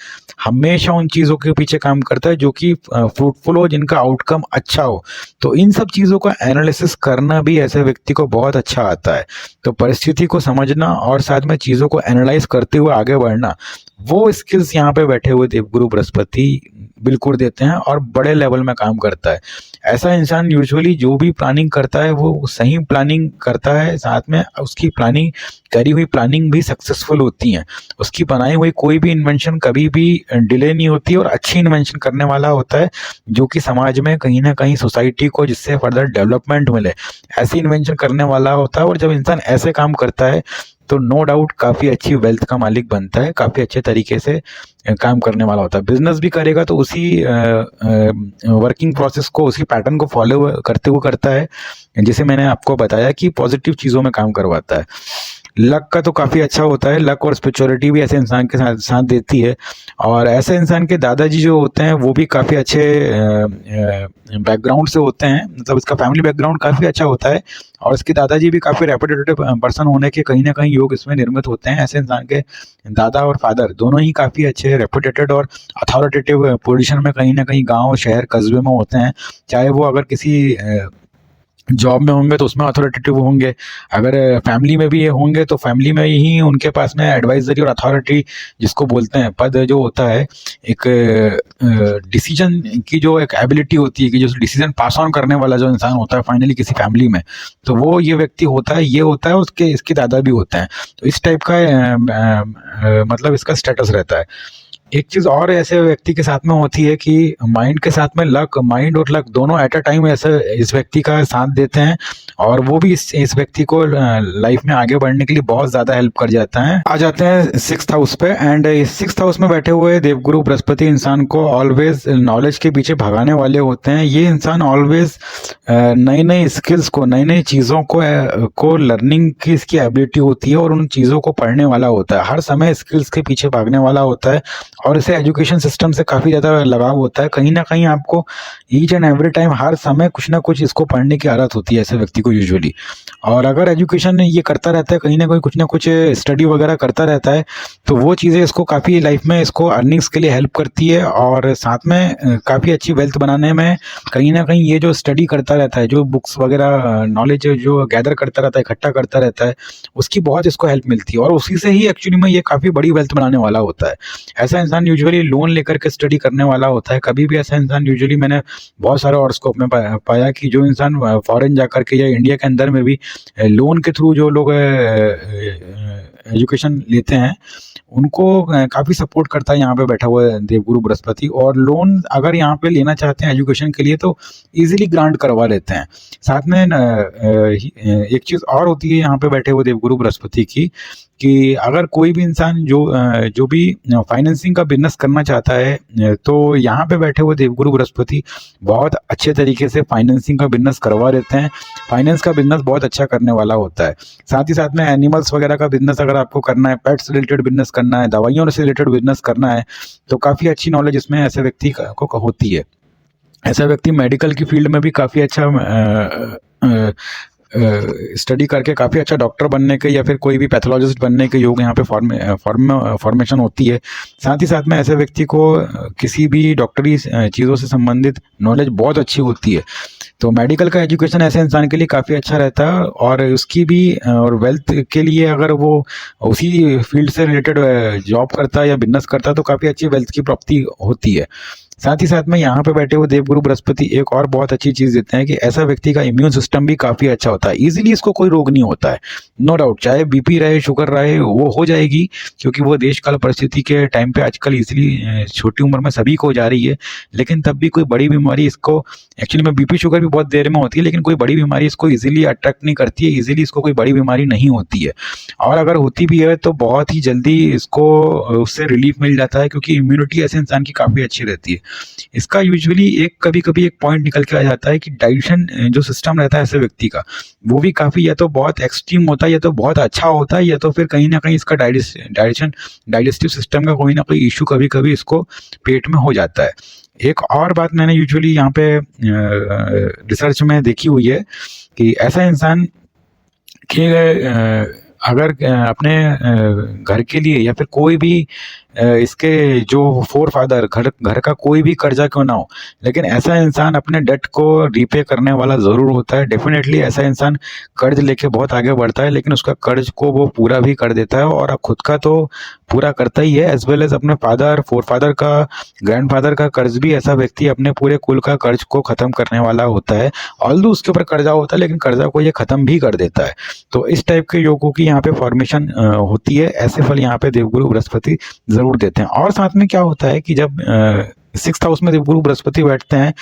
हमेशा उन चीज़ों के पीछे काम करता है जो कि फ्रूटफुल हो, जिनका आउटकम अच्छा हो। तो इन सब चीज़ों का एनालिसिस करना भी ऐसे व्यक्ति को बहुत अच्छा आता है। तो परिस्थिति को समझना और साथ में चीज़ों को एनालाइज करते हुए आगे बढ़ना, वो स्किल्स यहाँ पे बैठे हुए देवगुरु बृहस्पति बिल्कुल देते हैं और बड़े लेवल में काम करता है। ऐसा इंसान यूजुअली जो भी प्लानिंग करता है वो सही प्लानिंग करता है, साथ में उसकी प्लानिंग करी हुई प्लानिंग भी सक्सेसफुल होती हैं। उसकी बनाई हुई कोई भी इन्वेंशन कभी भी डिले नहीं होती और अच्छी इन्वेंशन करने वाला होता है, जो कि समाज में कहीं ना कहीं सोसाइटी को जिससे फर्दर डेवलपमेंट मिले, ऐसी इन्वेंशन करने वाला होता है। और जब इंसान ऐसे काम करता है तो नो डाउट काफ़ी अच्छी वेल्थ का मालिक बनता है, काफ़ी अच्छे तरीके से काम करने वाला होता है। बिजनेस भी करेगा तो उसी वर्किंग प्रोसेस को, उसी पैटर्न को फॉलो करते हुए करता है, जिसे मैंने आपको बताया कि पॉजिटिव चीज़ों में काम करवाता है। लक का तो काफ़ी अच्छा होता है, लक और स्पिरिचुअलिटी भी ऐसे इंसान के साथ साथ देती है। और ऐसे इंसान के दादाजी जो होते हैं वो भी काफ़ी अच्छे बैकग्राउंड से होते हैं, मतलब इसका फैमिली बैकग्राउंड काफ़ी अच्छा होता है, और इसके दादाजी भी काफ़ी रेपुटेटेड पर्सन होने के कहीं ना कहीं योग इसमें निर्मित होते हैं। ऐसे इंसान के दादा और फादर दोनों ही काफ़ी अच्छे रेपुटेटेड और अथॉरिटेटिव पोजीशन में कहीं ना कहीं गांव, शहर, कस्बे में होते हैं। चाहे वो अगर किसी जॉब में होंगे तो उसमें अथॉरिटेटिव होंगे, अगर फैमिली में भी ये होंगे तो फैमिली में ही उनके पास में एडवाइजरी और अथॉरिटी जिसको बोलते हैं पद जो होता है, एक डिसीजन की जो एक एबिलिटी होती है कि जो डिसीजन पास ऑन करने वाला जो इंसान होता है फाइनली किसी फैमिली में, तो वो ये व्यक्ति होता है, ये होता है, उसके इसके दादा भी होते हैं। तो इस टाइप का मतलब इसका स्टेटस रहता है। एक चीज और ऐसे व्यक्ति के साथ में होती है कि माइंड के साथ में लक, माइंड और लक दोनों एट अ टाइम ऐसे इस व्यक्ति का साथ देते हैं, और वो भी इस व्यक्ति को लाइफ में आगे बढ़ने के लिए बहुत ज्यादा हेल्प कर जाता है। आ जाते हैं 6th हाउस पे, एंड 6th हाउस में बैठे हुए देवगुरु बृहस्पति इंसान को ऑलवेज नॉलेज के पीछे भगाने वाले होते हैं। ये इंसान ऑलवेज नई नई स्किल्स को, नई नई चीज़ों को लर्निंग की इसकी एबिलिटी होती है और उन चीज़ों को पढ़ने वाला होता है, हर समय स्किल्स के पीछे भागने वाला होता है, और इसे एजुकेशन सिस्टम से काफ़ी ज़्यादा लगाव होता है। कहीं ना कहीं आपको ईच एंड एवरी टाइम हर समय कुछ ना कुछ इसको पढ़ने की आदत होती है ऐसे व्यक्ति को यूजुअली। और अगर एजुकेशन ये करता रहता है, कहीं ना कुछ स्टडी वगैरह करता रहता है, तो वो चीज़ें इसको काफ़ी लाइफ में इसको अर्निंग्स के लिए हेल्प करती है, और साथ में काफ़ी अच्छी वेल्थ बनाने में कहीं ना कहीं ये जो स्टडी करता रहता है, जो बुक्स वगैरह नॉलेज जो गैदर करता रहता है, इकट्ठा करता रहता है, उसकी बहुत इसको हेल्प मिलती है, और उसी से ही एक्चुअली में ये काफ़ी बड़ी वेल्थ बनाने वाला होता है। ऐसा इंसान यूजुअली लोन लेकर के स्टडी करने वाला होता है। कभी भी ऐसा इंसान यूजुअली, मैंने बहुत सारे हॉरोस्कोप में पाया कि जो इंसान फॉरेन जाकर के या इंडिया के अंदर में भी लोन के थ्रू जो लोग एजुकेशन लेते हैं उनको काफ़ी सपोर्ट करता है यहाँ पे बैठा हुआ देवगुरु बृहस्पति। और लोन अगर यहाँ पे लेना चाहते हैं एजुकेशन के लिए तो इजीली ग्रांट करवा लेते हैं। साथ में एक चीज़ और होती है यहाँ पे बैठे हुए देवगुरु बृहस्पति की, कि अगर कोई भी इंसान जो भी फाइनेंसिंग का बिजनेस करना चाहता है तो यहाँ पे बैठे हुए देवगुरु बृहस्पति बहुत अच्छे तरीके से फाइनेंसिंग का बिजनेस करवा देते हैं। फाइनेंस का बिजनेस बहुत अच्छा करने वाला होता है। साथ ही साथ में एनिमल्स वगैरह का बिजनेस अगर आपको करना है, पेट्स रिलेटेड बिजनेस करना है, दवाइयों से रिलेटेड बिजनेस करना है, तो काफ़ी अच्छी नॉलेज इसमें ऐसे व्यक्ति को होती है। ऐसा व्यक्ति मेडिकल की फील्ड में भी काफ़ी अच्छा स्टडी करके काफ़ी अच्छा डॉक्टर बनने के या फिर कोई भी पैथोलॉजिस्ट बनने के योग यहाँ पे फॉर्मेशन होती है। साथ ही साथ में ऐसे व्यक्ति को किसी भी डॉक्टरी चीज़ों से संबंधित नॉलेज बहुत अच्छी होती है। तो मेडिकल का एजुकेशन ऐसे इंसान के लिए काफ़ी अच्छा रहता है, और उसकी भी और वेल्थ के लिए अगर वो उसी फील्ड से रिलेटेड जॉब करता है या बिजनेस करता है तो काफ़ी अच्छी वेल्थ की प्राप्ति होती है। साथ ही साथ में यहाँ पे बैठे हुए देवगुरु बृहस्पति एक और बहुत अच्छी चीज़ देते हैं कि ऐसा व्यक्ति का इम्यून सिस्टम भी काफ़ी अच्छा होता है। इजीली इसको कोई रोग नहीं होता है, नो डाउट, चाहे बीपी रहे, शुगर रहे, वो हो जाएगी, क्योंकि वो देश काल परिस्थिति के टाइम पे आजकल इजीली छोटी उम्र में सभी को हो जा रही है। लेकिन तब भी कोई बड़ी बीमारी इसको, एक्चुअली में बीपी शुगर भी बहुत देर में होती है, लेकिन कोई बड़ी बीमारी इसको ईजिली अट्रैक्ट नहीं करती है, ईजिली इसको कोई बड़ी बीमारी नहीं होती है। और अगर होती भी है तो बहुत ही जल्दी इसको उससे रिलीफ मिल जाता है, क्योंकि इम्यूनिटी ऐसे इंसान की काफ़ी अच्छी रहती है। इसका यूजुअली एक कभी कभी एक पॉइंट निकल के आ जाता है कि डाइजेशन जो सिस्टम रहता है ऐसे व्यक्ति का, वो भी काफ़ी या तो बहुत एक्सट्रीम होता है या तो बहुत अच्छा होता है, या तो फिर कहीं ना कहीं इसका डाइजेस्टिव सिस्टम का कोई ना कोई इशू कभी कभी इसको पेट में हो जाता है। एक और बात मैंने यूजुअली यहाँ पे रिसर्च में देखी हुई है कि ऐसा इंसान कि अगर अपने घर के लिए या फिर कोई भी इसके जो फोर फादर घर का कोई भी कर्जा क्यों ना हो, लेकिन ऐसा इंसान अपने डेट को रीपे करने वाला ज़रूर होता है। डेफिनेटली ऐसा इंसान कर्ज लेके बहुत आगे बढ़ता है, लेकिन उसका कर्ज को वो पूरा भी कर देता है और खुद का तो पूरा करता ही है, एज वेल एज अपने फोर फादर का, ग्रैंडफादर का कर्ज भी ऐसा व्यक्ति अपने पूरे कुल का कर्ज को ख़त्म करने वाला होता है। ऑल्दो उसके ऊपर कर्जा होता है, लेकिन कर्जा को ये ख़त्म भी कर देता है। तो इस टाइप के योगों की यहाँ पे फॉर्मेशन होती है। ऐसे फल यहाँ पे देवगुरु बृहस्पति जरूर देते हैं। और साथ में क्या होता है कि जब 6th हाउस में देवगुरु बृहस्पति बैठते हैं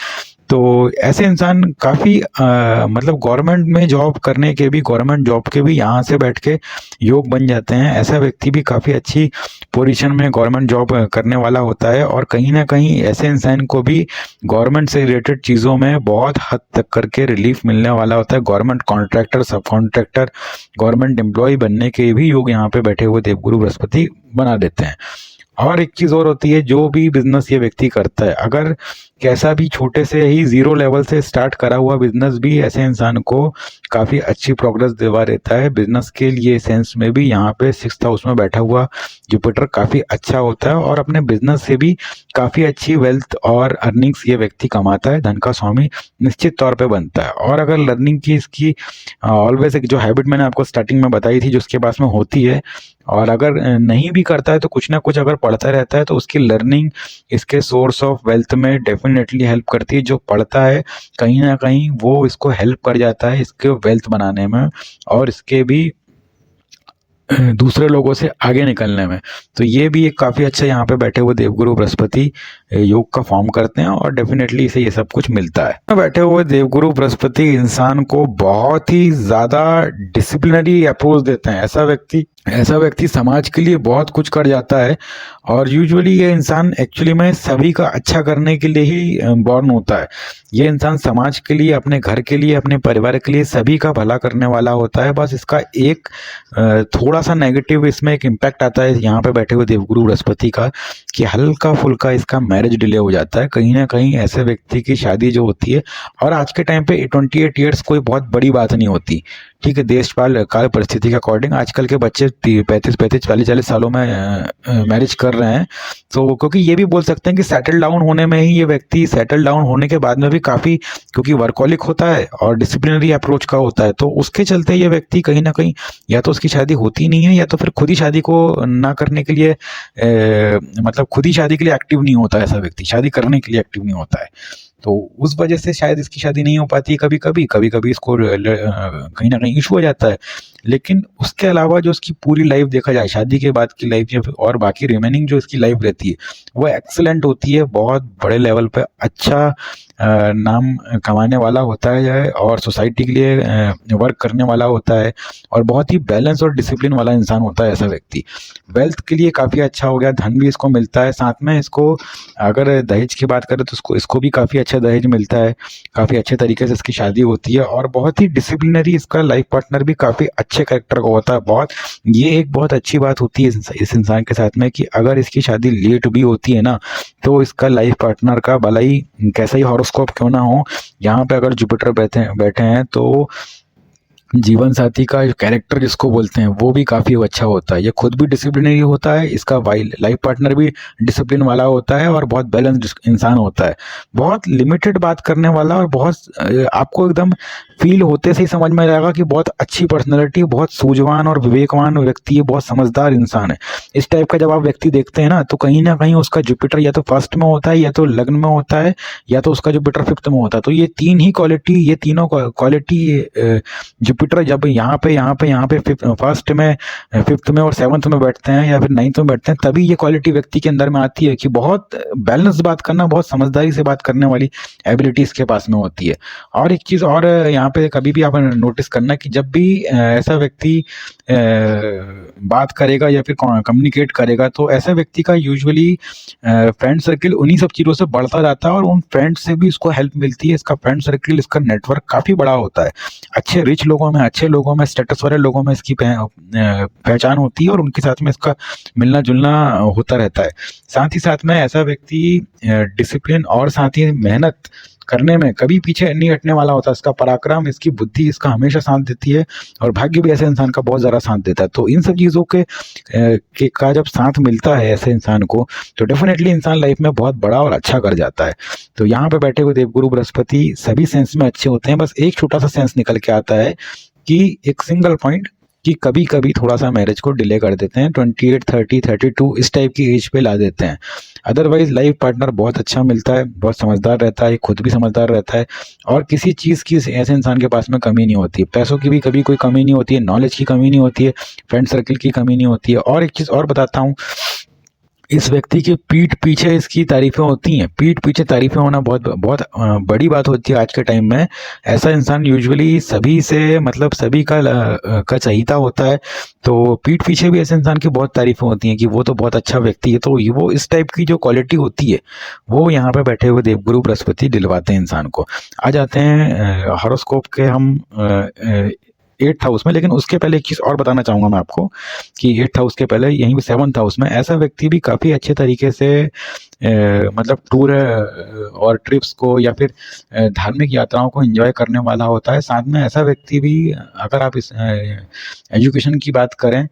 तो ऐसे इंसान काफ़ी मतलब गवर्नमेंट में जॉब करने के भी, गवर्नमेंट जॉब के भी यहाँ से बैठ के योग बन जाते हैं। ऐसा व्यक्ति भी काफ़ी अच्छी पोजीशन में गवर्नमेंट जॉब करने वाला होता है और कहीं ना कहीं ऐसे इंसान को भी गवर्नमेंट से रिलेटेड चीज़ों में बहुत हद तक करके रिलीफ मिलने वाला होता है। गवर्नमेंट कॉन्ट्रैक्टर, सब कॉन्ट्रैक्टर, गवर्नमेंट एम्प्लॉय बनने के भी योग यहाँ पे बैठे हुए देवगुरु बृहस्पति बना देते हैं। और एक चीज़ और होती है, जो भी बिजनेस ये व्यक्ति करता है, अगर कैसा भी छोटे से ही 0 लेवल से स्टार्ट करा हुआ बिजनेस भी ऐसे इंसान को काफ़ी अच्छी प्रोग्रेस दिलवा देता है। बिजनेस के लिए सेंस में भी यहाँ पे 6th हाउस में बैठा हुआ जुपिटर काफ़ी अच्छा होता है और अपने बिजनेस से भी काफ़ी अच्छी वेल्थ और अर्निंग्स ये व्यक्ति कमाता है। धन का स्वामी निश्चित तौर पे बनता है। और अगर लर्निंग की इसकी ऑलवेज एक जो हैबिट मैंने आपको स्टार्टिंग में बताई थी, जो उसके पास में होती है, और अगर नहीं भी करता है तो कुछ ना कुछ अगर पढ़ता रहता है तो उसकी लर्निंग इसके सोर्स ऑफ वेल्थ में डेफिनेटली हेल्प करती है। जो पढ़ता है कहीं ना कहीं वो इसको हेल्प कर जाता है इसके वेल्थ बनाने में और इसके भी दूसरे लोगों से आगे निकलने में। तो ये भी एक काफ़ी अच्छा यहाँ पे बैठे हुए देवगुरु बृहस्पति योग का फॉर्म करते हैं और डेफिनेटली इसे ये सब कुछ मिलता है। बैठे हुए देवगुरु बृहस्पति इंसान को बहुत ही ज़्यादा डिसिप्लिनरी अप्रोच देते हैं। ऐसा व्यक्ति समाज के लिए बहुत कुछ कर जाता है और यूजुअली ये इंसान एक्चुअली में सभी का अच्छा करने के लिए ही बॉर्न होता है। ये इंसान समाज के लिए, अपने घर के लिए, अपने परिवार के लिए सभी का भला करने वाला होता है। बस इसका एक थोड़ा सा नेगेटिव इसमें एक इम्पैक्ट आता है यहाँ पे बैठे हुए देवगुरु बृहस्पति का, कि हल्का फुल्का इसका मैरिज डिले हो जाता है। कहीं ना कहीं ऐसे व्यक्ति की शादी जो होती है, और आज के टाइम पे 28 ईयर्स कोई बहुत बड़ी बात नहीं होती, ठीक है। देश काल परिस्थिति के अकॉर्डिंग आजकल के बच्चे 35-40 सालों में मैरिज कर रहे हैं। तो क्योंकि ये भी बोल सकते हैं कि सेटल डाउन होने में ही ये व्यक्ति, सेटल डाउन होने के बाद में भी काफ़ी, क्योंकि वर्कहोलिक होता है और डिसिप्लिनरी अप्रोच का होता है, तो उसके चलते ये व्यक्ति कहीं ना कहीं या तो उसकी शादी होती नहीं है या तो फिर खुद ही शादी को ना करने के लिए मतलब खुद ही शादी के लिए एक्टिव नहीं होता है। ऐसा व्यक्ति शादी करने के लिए एक्टिव नहीं होता है, तो उस वजह से शायद इसकी शादी नहीं हो पाती। कभी कभी इसको कहीं ना कहीं इशू हो जाता है। लेकिन उसके अलावा जो उसकी पूरी लाइफ देखा जाए, शादी के बाद की लाइफ या फिर और बाकी रिमेनिंग जो इसकी लाइफ रहती है, वो एक्सेलेंट होती है। बहुत बड़े लेवल पे अच्छा नाम कमाने वाला होता है और सोसाइटी के लिए वर्क करने वाला होता है और बहुत ही बैलेंस और डिसिप्लिन वाला इंसान होता है ऐसा व्यक्ति। वेल्थ के लिए काफ़ी अच्छा हो गया, धन भी इसको मिलता है। साथ में इसको अगर दहेज की बात करें तो इसको भी काफ़ी अच्छा दहेज मिलता है, काफ़ी अच्छे तरीके से इसकी शादी होती है और बहुत ही डिसिप्लिनरी इसका लाइफ पार्टनर भी काफ़ी अच्छे कैरेक्टर का होता है। ये एक बहुत अच्छी बात होती है इस इंसान के साथ में, कि अगर इसकी शादी लेट भी होती है ना, तो इसका लाइफ पार्टनर का भला ही कैसा ही हॉरोस्कोप क्यों ना हो, यहाँ पे अगर जुपिटर बैठे हैं तो जीवन साथी का कैरेक्टर जिसको बोलते हैं वो भी काफ़ी अच्छा होता है। ये खुद भी डिसिप्लिनरी होता है, इसका लाइफ पार्टनर भी डिसिप्लिन वाला होता है और बहुत बैलेंस्ड इंसान होता है। बहुत लिमिटेड बात करने वाला और बहुत आपको एकदम फील होते से ही समझ में आएगा कि बहुत अच्छी पर्सनैलिटी, बहुत सूझवान और विवेकवान व्यक्ति है, बहुत समझदार इंसान है। इस टाइप का जब आप व्यक्ति देखते हैं ना, तो कहीं ना कहीं उसका जुपिटर या तो फर्स्ट में होता है, या तो लग्न में होता है, या तो उसका जुपिटर 5th में होता है। तो ये तीनों क्वालिटी जुपिटर जुपिटर जब यहाँ पे फर्स्ट में, फिफ्थ में और सेवंथ में बैठते हैं या फिर नाइन्थ में बैठते हैं, तभी ये क्वालिटी व्यक्ति के अंदर में आती है कि बहुत बैलेंस बात करना, बहुत समझदारी से बात करने वाली एबिलिटी इसके पास में होती है। और एक चीज़ और यहाँ पे कभी भी आप नोटिस करना कि जब भी ऐसा व्यक्ति बात करेगा या फिर कम्युनिकेट करेगा, तो ऐसे व्यक्ति का यूजुअली फ्रेंड सर्किल उन्हीं सब चीज़ों से बढ़ता जाता है और उन फ्रेंड से भी इसको हेल्प मिलती है। इसका फ्रेंड सर्किल, इसका नेटवर्क काफ़ी बड़ा होता है। अच्छे रिच लोगों में, अच्छे लोगों में, स्टेटस वाले लोगों में इसकी पहचान होती है और उनके साथ में इसका मिलना जुलना होता रहता है। साथ ही साथ में ऐसा व्यक्ति डिसिप्लिन और साथ ही मेहनत करने में कभी पीछे नहीं हटने वाला होता। इसका पराक्रम, इसकी बुद्धि इसका हमेशा साथ देती है और भाग्य भी ऐसे इंसान का बहुत ज़्यादा साथ देता है। तो इन सब चीज़ों का जब साथ मिलता है ऐसे इंसान को, तो डेफिनेटली इंसान लाइफ में बहुत बड़ा और अच्छा कर जाता है। तो यहाँ पे बैठे हुए देवगुरु बृहस्पति सभी सेंस में अच्छे होते हैं। बस एक छोटा सा सेंस निकल के आता है कि एक सिंगल पॉइंट कि कभी कभी थोड़ा सा मैरिज को डिले कर देते हैं, 28, 30, 32 इस टाइप की एज पे ला देते हैं। अदरवाइज लाइफ पार्टनर बहुत अच्छा मिलता है, बहुत समझदार रहता है, खुद भी समझदार रहता है और किसी चीज़ की ऐसे इंसान के पास में कमी नहीं होती। पैसों की भी कभी कोई कमी नहीं होती है, नॉलेज की कमी नहीं होती है, फ्रेंड सर्किल की कमी नहीं होती है। और एक चीज़ और बताता हूँ, इस व्यक्ति के पीठ पीछे इसकी तारीफें होती हैं। पीठ पीछे तारीफें होना बहुत बहुत बड़ी बात होती है आज के टाइम में। ऐसा इंसान यूजुअली सभी से, मतलब सभी का चहीता होता है। तो पीठ पीछे भी ऐसे इंसान की बहुत तारीफें होती हैं कि वो तो बहुत अच्छा व्यक्ति है। तो वो इस टाइप की जो क्वालिटी होती है वो यहाँ पे बैठे हुए देवगुरु बृहस्पति दिलवाते हैं इंसान को। आ जाते हैं हॉरोस्कोप के हम 8th हाउस में। लेकिन उसके पहले एक चीज़ और बताना चाहूँगा मैं आपको कि 8th हाउस के पहले यहीं पे 7th हाउस में ऐसा व्यक्ति भी काफ़ी अच्छे तरीके से मतलब टूर और ट्रिप्स को या फिर धार्मिक यात्राओं को एंजॉय करने वाला होता है। साथ में ऐसा व्यक्ति भी, अगर आप इस एजुकेशन की बात करें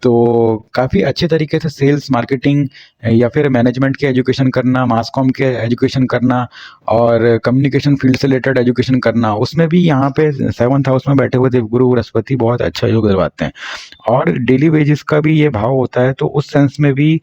तो काफ़ी अच्छे तरीके से सेल्स, मार्केटिंग या फिर मैनेजमेंट के एजुकेशन करना, मास कॉम के एजुकेशन करना और कम्युनिकेशन फील्ड से रिलेटेड एजुकेशन करना, उसमें भी यहाँ पे 7th हाउस में बैठे हुए देवगुरु बृहस्पति बहुत अच्छा योग दिलवाते हैं। और डेली वेजेस का भी ये भाव होता है, तो उस सेंस में भी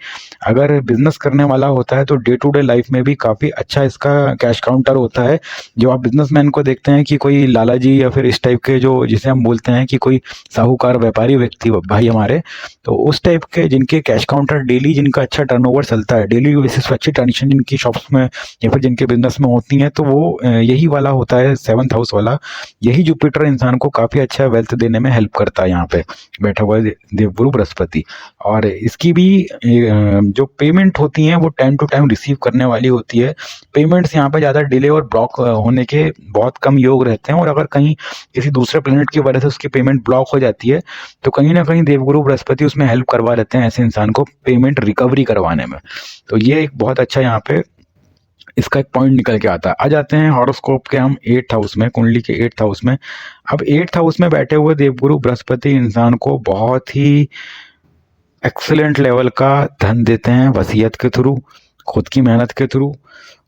अगर बिजनेस करने वाला होता है तो डे टू डे लाइफ में भी काफ़ी अच्छा इसका कैश काउंटर होता है। जो आप बिजनेसमैन को देखते हैं कि कोई लाला जी या फिर इस टाइप के, जो जिसे हम बोलते हैं कि कोई साहूकार व्यापारी व्यक्ति भाई हमारे, तो उस टाइप के जिनके कैश काउंटर डेली, जिनका अच्छा टर्नओवर चलता है, डेली बेसिस पर अच्छी ट्रांजेक्शन जिनकी शॉप्स में या फिर जिनके बिजनेस में होती हैं, तो वो यही वाला होता है 7th हाउस वाला। यही जुपिटर इंसान को काफ़ी अच्छा वेल्थ देने में हेल्प करता है यहाँ पे बैठा हुआ देवगुरु बृहस्पति। और इसकी भी जो पेमेंट होती हैं वो टाइम टू टाइम रिसीव करने वाली होती है। पेमेंट्स यहाँ पे ज़्यादा डिले और ब्लॉक होने के बहुत कम योग रहते हैं। और अगर कहीं किसी दूसरे प्लेनेट की वजह से उसकी पेमेंट ब्लॉक हो जाती है तो कहीं ना कहीं देवगुरु बृहस्पति उसमें हेल्प करवा लेते हैं ऐसे इंसान को पेमेंट रिकवरी करवाने में। तो ये एक बहुत अच्छा यहाँ पे इसका एक पॉइंट निकल के आता है। आ जाते हैं हॉरोस्कोप के हम 8th हाउस में, कुंडली के 8th हाउस में। अब 8th हाउस में बैठे हुए देवगुरु बृहस्पति इंसान को बहुत ही एक्सीलेंट लेवल का धन देते हैं, वसीयत के थ्रू, खुद की मेहनत के थ्रू।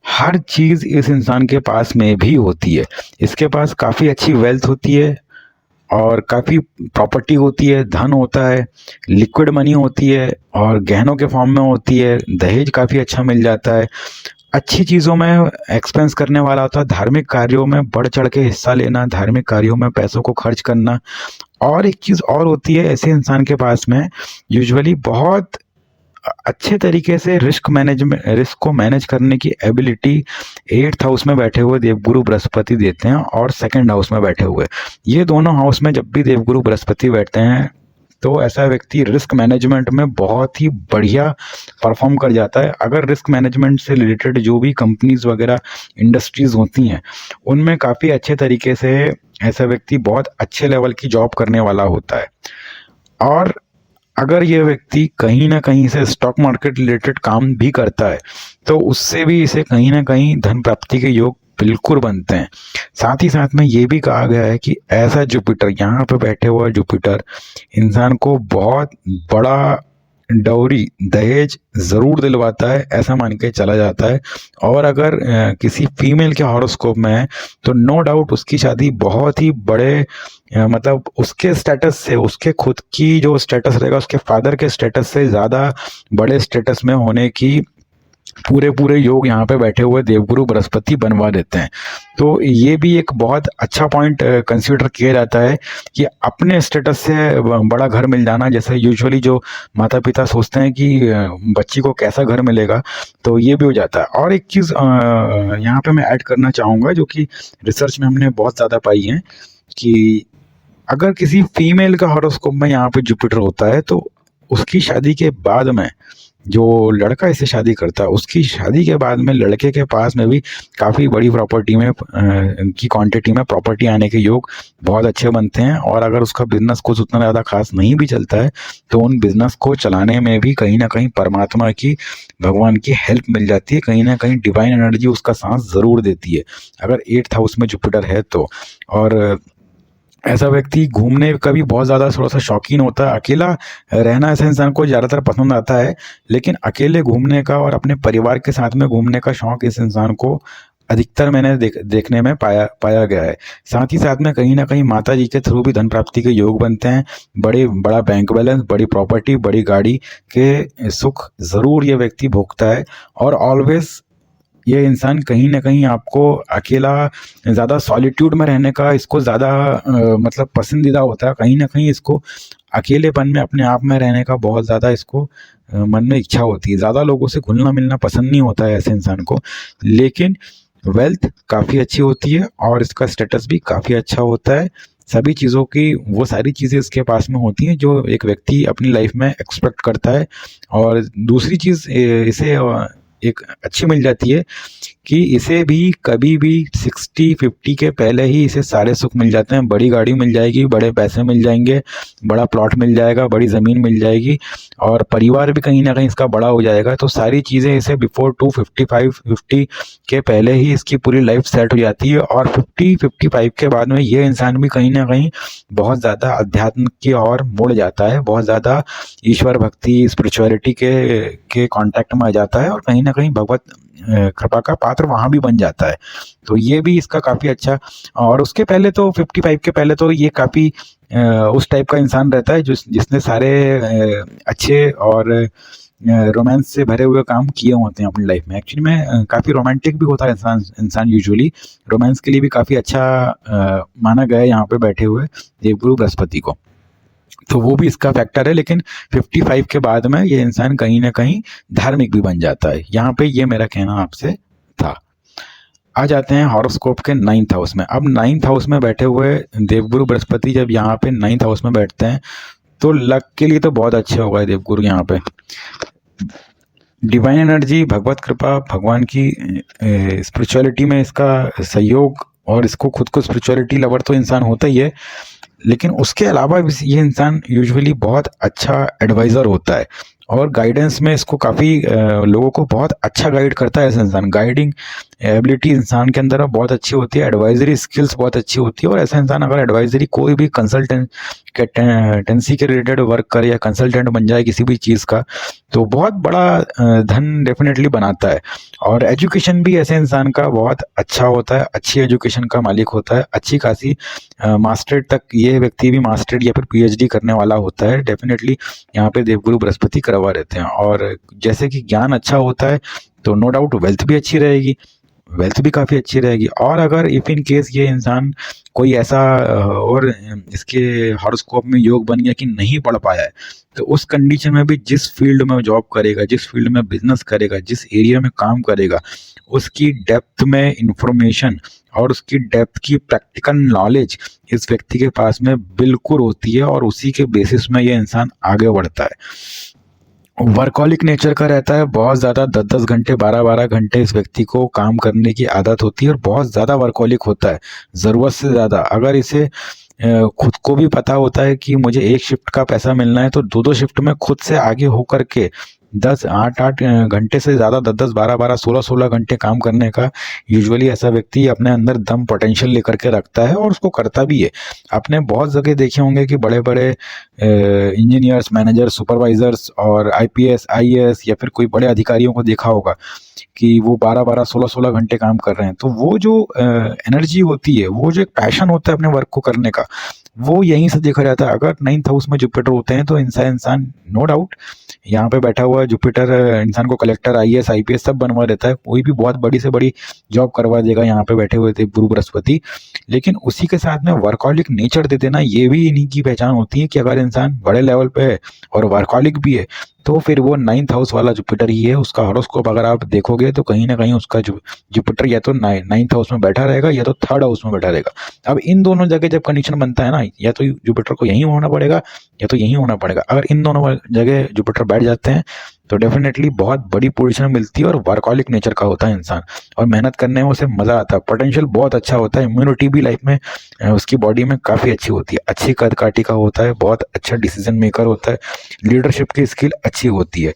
हर चीज़ इस इंसान के पास में भी होती है। इसके पास काफ़ी अच्छी वेल्थ होती है और काफ़ी प्रॉपर्टी होती है, धन होता है, लिक्विड मनी होती है और गहनों के फॉर्म में होती है। दहेज काफ़ी अच्छा मिल जाता है। अच्छी चीज़ों में एक्सपेंस करने वाला होता है, धार्मिक कार्यों में बढ़ चढ़ के हिस्सा लेना, धार्मिक कार्यों में पैसों को खर्च करना। और एक चीज़ और होती है ऐसे इंसान के पास में, यूजुअली बहुत अच्छे तरीके से रिस्क को मैनेज करने की एबिलिटी 8th हाउस में बैठे हुए देवगुरु बृहस्पति देते हैं। और 2nd हाउस में बैठे हुए, ये दोनों हाउस में जब भी देवगुरु बृहस्पति बैठते हैं तो ऐसा व्यक्ति रिस्क मैनेजमेंट में बहुत ही बढ़िया परफॉर्म कर जाता है। अगर रिस्क मैनेजमेंट से रिलेटेड जो भी कंपनीज वगैरह, इंडस्ट्रीज होती हैं, उनमें काफ़ी अच्छे तरीके से ऐसा व्यक्ति बहुत अच्छे लेवल की जॉब करने वाला होता है। और अगर ये व्यक्ति कहीं ना कहीं से स्टॉक मार्केट रिलेटेड काम भी करता है तो उससे भी इसे कहीं ना कहीं धन प्राप्ति के योग बिल्कुल बनते हैं। साथ ही साथ में ये भी कहा गया है कि ऐसा जुपिटर, यहाँ पे बैठे हुआ जुपिटर इंसान को बहुत बड़ा डाउरी, दहेज ज़रूर दिलवाता है, ऐसा मान के चला जाता है। और अगर किसी फीमेल के हॉरोस्कोप में है तो नो डाउट उसकी शादी बहुत ही बड़े मतलब उसके स्टेटस से, उसके खुद की जो स्टेटस रहेगा, उसके फादर के स्टेटस से ज़्यादा बड़े स्टेटस में होने की पूरे पूरे योग यहाँ पे बैठे हुए देवगुरु बृहस्पति बनवा देते हैं। तो ये भी एक बहुत अच्छा पॉइंट कंसीडर किया जाता है कि अपने स्टेटस से बड़ा घर मिल जाना, जैसे यूजुअली जो माता पिता सोचते हैं कि बच्ची को कैसा घर मिलेगा, तो ये भी हो जाता है। और एक चीज़ यहाँ पे मैं ऐड करना चाहूँगा जो कि रिसर्च में हमने बहुत ज़्यादा पाई है कि अगर किसी फीमेल का हॉरोस्कोप में यहाँ पे जुपिटर होता है तो उसकी शादी के बाद में जो लड़का इससे शादी करता है उसकी शादी के बाद में लड़के के पास में भी काफ़ी बड़ी प्रॉपर्टी में की क्वांटिटी में प्रॉपर्टी आने के योग बहुत अच्छे बनते हैं। और अगर उसका बिजनेस कुछ उतना ज़्यादा खास नहीं भी चलता है तो उन बिजनेस को चलाने में भी कहीं ना कहीं परमात्मा की, भगवान की हेल्प मिल जाती है, कहीं ना कहीं डिवाइन एनर्जी उसका साथ ज़रूर देती है अगर 8th हाउस में जुपिटर है तो। और ऐसा व्यक्ति घूमने का भी बहुत ज़्यादा थोड़ा सा शौकीन होता है। अकेला रहना ऐसे इंसान को ज़्यादातर पसंद आता है, लेकिन अकेले घूमने का और अपने परिवार के साथ में घूमने का शौक इस इंसान को अधिकतर मैंने देखने में पाया गया है। साथ ही साथ में कहीं ना कहीं माता जी के थ्रू भी धन प्राप्ति के योग बनते हैं। बड़ा बैंक बैलेंस, बड़ी प्रॉपर्टी, बड़ी गाड़ी के सुख ज़रूर ये व्यक्ति भोगता है। और ऑलवेज ये इंसान कहीं ना कहीं आपको अकेला, ज़्यादा सॉलिट्यूड में रहने का इसको ज़्यादा मतलब पसंदीदा होता है। कहीं ना कहीं इसको अकेलेपन में अपने आप में रहने का बहुत ज़्यादा इसको मन में इच्छा होती है। ज़्यादा लोगों से घुलना मिलना पसंद नहीं होता है ऐसे इंसान को। लेकिन वेल्थ काफ़ी अच्छी होती है और इसका स्टेटस भी काफ़ी अच्छा होता है। सभी चीज़ों की वो सारी चीज़ें इसके पास में होती हैं जो एक व्यक्ति अपनी लाइफ में एक्सपेक्ट करता है। और दूसरी चीज़ इसे एक अच्छी मिल जाती है कि इसे भी कभी भी 60-50 के पहले ही इसे सारे सुख मिल जाते हैं। बड़ी गाड़ी मिल जाएगी, बड़े पैसे मिल जाएंगे, बड़ा प्लॉट मिल जाएगा, बड़ी ज़मीन मिल जाएगी और परिवार भी कहीं ना कहीं इसका बड़ा हो जाएगा। तो सारी चीज़ें इसे बिफोर 255-50 के पहले ही इसकी पूरी लाइफ सेट हो जाती है। और 50-55 के बाद में ये इंसान भी कहीं ना कहीं बहुत ज़्यादा अध्यात्म की ओर मुड़ जाता है, बहुत ज़्यादा ईश्वर भक्ति, स्पिरिचुअलिटी के कांटेक्ट में आ जाता है और कहीं ना कहीं भगवत कृपा का पात्र वहाँ भी बन जाता है। तो ये भी इसका काफ़ी अच्छा। और उसके पहले तो 55 के पहले तो ये काफ़ी उस टाइप का इंसान रहता है जिसने सारे अच्छे और रोमांस से भरे हुए काम किए होते हैं अपनी लाइफ में। एक्चुअली में काफ़ी रोमांटिक भी होता है इंसान यूजुअली रोमांस के लिए भी काफ़ी अच्छा माना गया है यहाँ पे बैठे हुए देवगुरु बृहस्पति को। तो वो भी इसका फैक्टर है। लेकिन 55 के बाद में ये इंसान कहीं ना कहीं धार्मिक भी बन जाता है। यहाँ पे ये मेरा कहना आपसे था। आ जाते हैं हॉरोस्कोप के 9th हाउस में। अब 9th हाउस में बैठे हुए देवगुरु बृहस्पति जब यहाँ पे 9th हाउस में बैठते हैं तो लक के लिए तो बहुत अच्छे हो गए देवगुरु। यहाँ पे डिवाइन एनर्जी, भगवत कृपा, भगवान की स्पिरिचुअलिटी में इसका सहयोग, और इसको खुद को स्पिरिचुअलिटी लवर तो इंसान होता ही है, लेकिन उसके अलावा भी ये इंसान यूजुअली बहुत अच्छा एडवाइज़र होता है और गाइडेंस में इसको काफ़ी लोगों को बहुत अच्छा गाइड करता है। ऐसा इंसान गाइडिंग एबिलिटी इंसान के अंदर बहुत अच्छी होती है, एडवाइजरी स्किल्स बहुत अच्छी होती है। और ऐसा इंसान अगर एडवाइजरी कोई भी कंसल्टेंसी के रिलेटेड वर्क करे या कंसल्टेंट बन जाए किसी भी चीज़ का, तो बहुत बड़ा धन डेफिनेटली बनाता है। और एजुकेशन भी ऐसे इंसान का बहुत अच्छा होता है, अच्छी एजुकेशन का मालिक होता है, अच्छी खासी मास्टरेट तक ये व्यक्ति भी मास्टरेट या फिर पीएचडी करने वाला होता है। डेफिनेटली यहाँ पे देवगुरु बृहस्पति करवा रहते हैं। और जैसे कि ज्ञान अच्छा होता है तो नो डाउट वेल्थ भी अच्छी रहेगी, वेल्थ भी काफ़ी अच्छी रहेगी। और अगर इफ़ इन केस ये इंसान कोई ऐसा और इसके हॉरोस्कोप में योग बन गया कि नहीं पढ़ पाया है, तो उस कंडीशन में भी जिस फील्ड में जॉब करेगा, जिस फील्ड में बिजनेस करेगा, जिस एरिया में काम करेगा, उसकी डेप्थ में इंफॉर्मेशन और उसकी डेप्थ की प्रैक्टिकल नॉलेज इस व्यक्ति के पास में बिल्कुल होती है और उसी के बेसिस में ये इंसान आगे बढ़ता है। वर्कॉलिक नेचर का रहता है, बहुत ज़्यादा 10-10 घंटे 12-12 घंटे इस व्यक्ति को काम करने की आदत होती है और बहुत ज़्यादा वर्कॉलिक होता है, ज़रूरत से ज़्यादा। अगर इसे खुद को भी पता होता है कि मुझे एक शिफ्ट का पैसा मिलना है तो 2-2 शिफ्ट में खुद से आगे होकर के 8-8 घंटे से ज़्यादा 10-10 12-12 16-16 घंटे काम करने का यूजुअली ऐसा व्यक्ति अपने अंदर दम पोटेंशियल लेकर के रखता है और उसको करता भी है। आपने बहुत जगह देखे होंगे कि बड़े बड़े इंजीनियर्स, मैनेजर, सुपरवाइजर्स और आईपीएस, आईएएस या फिर कोई बड़े अधिकारियों को देखा होगा कि वो 12-12 16-16 घंटे काम कर रहे हैं। तो वो जो एनर्जी होती है, वो जो एक पैशन होता है अपने वर्क को करने का, वो यहीं से देखा जाता है। अगर 9th हाउस में जुपिटर होते हैं तो इंसान नो डाउट यहाँ पे बैठा हुआ जुपिटर इंसान को कलेक्टर, आईएएस, आईपीएस सब बनवा देता है, कोई भी बहुत बड़ी से बड़ी जॉब करवा देगा यहाँ पे बैठे हुए थे गुरु बृहस्पति। लेकिन उसी के साथ में वर्कहॉलिक नेचर दे देना, ये भी इन्हीं की पहचान होती है कि अगर इंसान बड़े लेवल पे है और वर्कहॉलिक भी है तो फिर वो 9th हाउस वाला जुपिटर ही है। उसका हॉरोस्कोप अगर आप देखोगे तो कहीं ना कहीं उसका जुपिटर या तो 9th हाउस में बैठा रहेगा या तो 3rd हाउस में बैठा रहेगा। अब इन दोनों जगह जब कंडीशन बनता है ना, या तो जुपिटर को यहीं होना पड़ेगा या तो यहीं होना पड़ेगा। अगर इन दोनों जगह जुपिटर बैठ जाते हैं तो डेफिनेटली बहुत बड़ी पोजीशन मिलती है और वर्कहॉलिक नेचर का होता है इंसान, और मेहनत करने में उसे मजा आता है, पोटेंशियल बहुत अच्छा होता है, इम्यूनिटी भी लाइफ में उसकी बॉडी में काफ़ी अच्छी होती है, अच्छी कद काठी का होता है, बहुत अच्छा डिसीजन मेकर होता है, लीडरशिप की स्किल अच्छी होती है।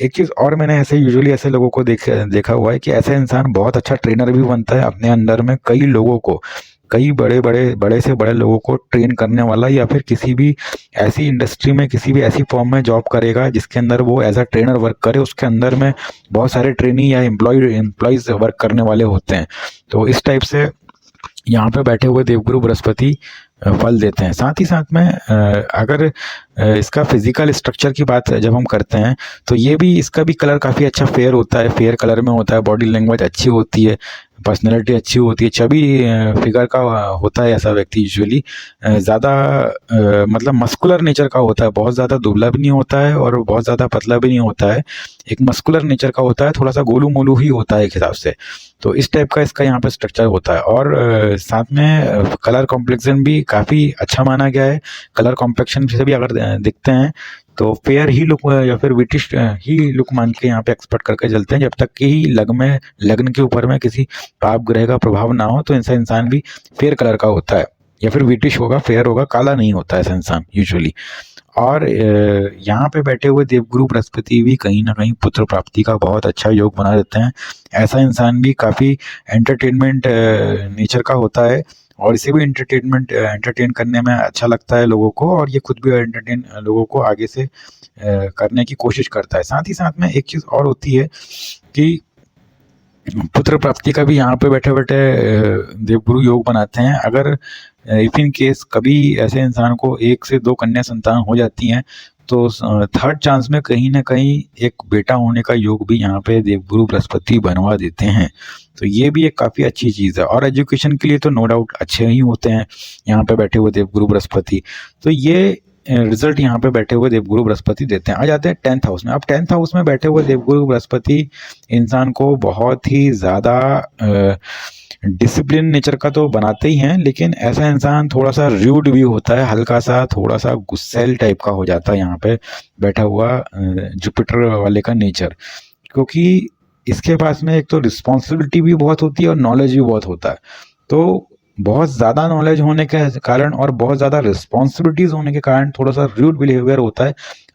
एक चीज़ और मैंने ऐसे यूजुअली ऐसे लोगों को देखा हुआ है कि ऐसा इंसान बहुत अच्छा ट्रेनर भी बनता है, अपने अंडर में कई लोगों को, कई बड़े से बड़े लोगों को ट्रेन करने वाला, या फिर किसी भी ऐसी इंडस्ट्री में, किसी भी ऐसी फॉर्म में जॉब करेगा जिसके अंदर वो एज अ ट्रेनर वर्क करे, उसके अंदर में बहुत सारे ट्रेनी या एम्प्लॉयज वर्क करने वाले होते हैं। तो इस टाइप से यहाँ पे बैठे हुए देवगुरु बृहस्पति फल देते हैं। साथ ही साथ में अगर इसका फिजिकल स्ट्रक्चर की बात जब हम करते हैं तो ये भी, इसका भी कलर काफ़ी अच्छा फेयर होता है, फेयर कलर में होता है, बॉडी लैंग्वेज अच्छी होती है, पर्सनैलिटी अच्छी होती है, चबी फिगर का होता है ऐसा व्यक्ति यूजुअली, ज़्यादा मतलब मस्कुलर नेचर का होता है, बहुत ज़्यादा दुबला भी नहीं होता है और बहुत ज़्यादा पतला भी नहीं होता है, एक मस्कुलर नेचर का होता है, थोड़ा सा गोलू मोलू ही होता है एक हिसाब से। तो इस टाइप का इसका यहाँ पे स्ट्रक्चर होता है। और साथ में कलर कॉम्प्लेक्शन भी काफ़ी अच्छा माना गया है। कलर कॉम्प्लेक्शन से भी अगर दिखते हैं तो फेयर ही लुक या फिर विटिश ही लुक मान के यहाँ पे एक्सपेक्ट करके चलते हैं, जब तक कि लग्न के ऊपर में किसी पाप ग्रह का प्रभाव ना हो। तो ऐसा इंसान भी फेयर कलर का होता है, या फिर विटिश होगा, फेयर होगा, काला नहीं होता ऐसा इंसान यूजुअली। और यहाँ पे बैठे हुए देवगुरु बृहस्पति भी कहीं ना कहीं पुत्र प्राप्ति का बहुत अच्छा योग बना देते हैं। ऐसा इंसान भी काफ़ी एंटरटेनमेंट नेचर का होता है और इसे भी एंटरटेन करने में अच्छा लगता है लोगों को, और ये खुद भी एंटरटेन लोगों को आगे से करने की कोशिश करता है। साथ ही साथ में एक चीज़ और होती है कि पुत्र प्राप्ति का भी यहाँ पे बैठे बैठे देवगुरु योग बनाते हैं। अगर इफ इन केस कभी ऐसे इंसान को 1 से 2 कन्या संतान हो जाती हैं तो 3rd चांस में कहीं ना कहीं एक बेटा होने का योग भी यहाँ पे देवगुरु बृहस्पति बनवा देते हैं। तो ये भी एक काफ़ी अच्छी चीज़ है, और एजुकेशन के लिए तो नो डाउट अच्छे ही होते हैं यहाँ पे बैठे हुए देवगुरु बृहस्पति। तो ये रिजल्ट यहाँ पे बैठे हुए देवगुरु बृहस्पति देते हैं। आ जाते हैं 10th हाउस में। अब 10th हाउस में बैठे हुए देवगुरु बृहस्पति इंसान को बहुत ही ज़्यादा डिसिप्लिन नेचर का तो बनाते ही हैं, लेकिन ऐसा इंसान थोड़ा सा रूड भी होता है, हल्का सा थोड़ा सा गुस्सैल टाइप का हो जाता है यहाँ पे बैठा हुआ जुपिटर वाले का नेचर, क्योंकि इसके पास में एक तो रिस्पॉन्सिबिलिटी भी बहुत होती है और नॉलेज भी बहुत होता है। तो बहुत ज़्यादा नॉलेज होने के कारण और बहुत ज़्यादा रिस्पॉन्सिबिलिटीज़ होने के कारण थोड़ा सा रूड बिहेवियर होता है।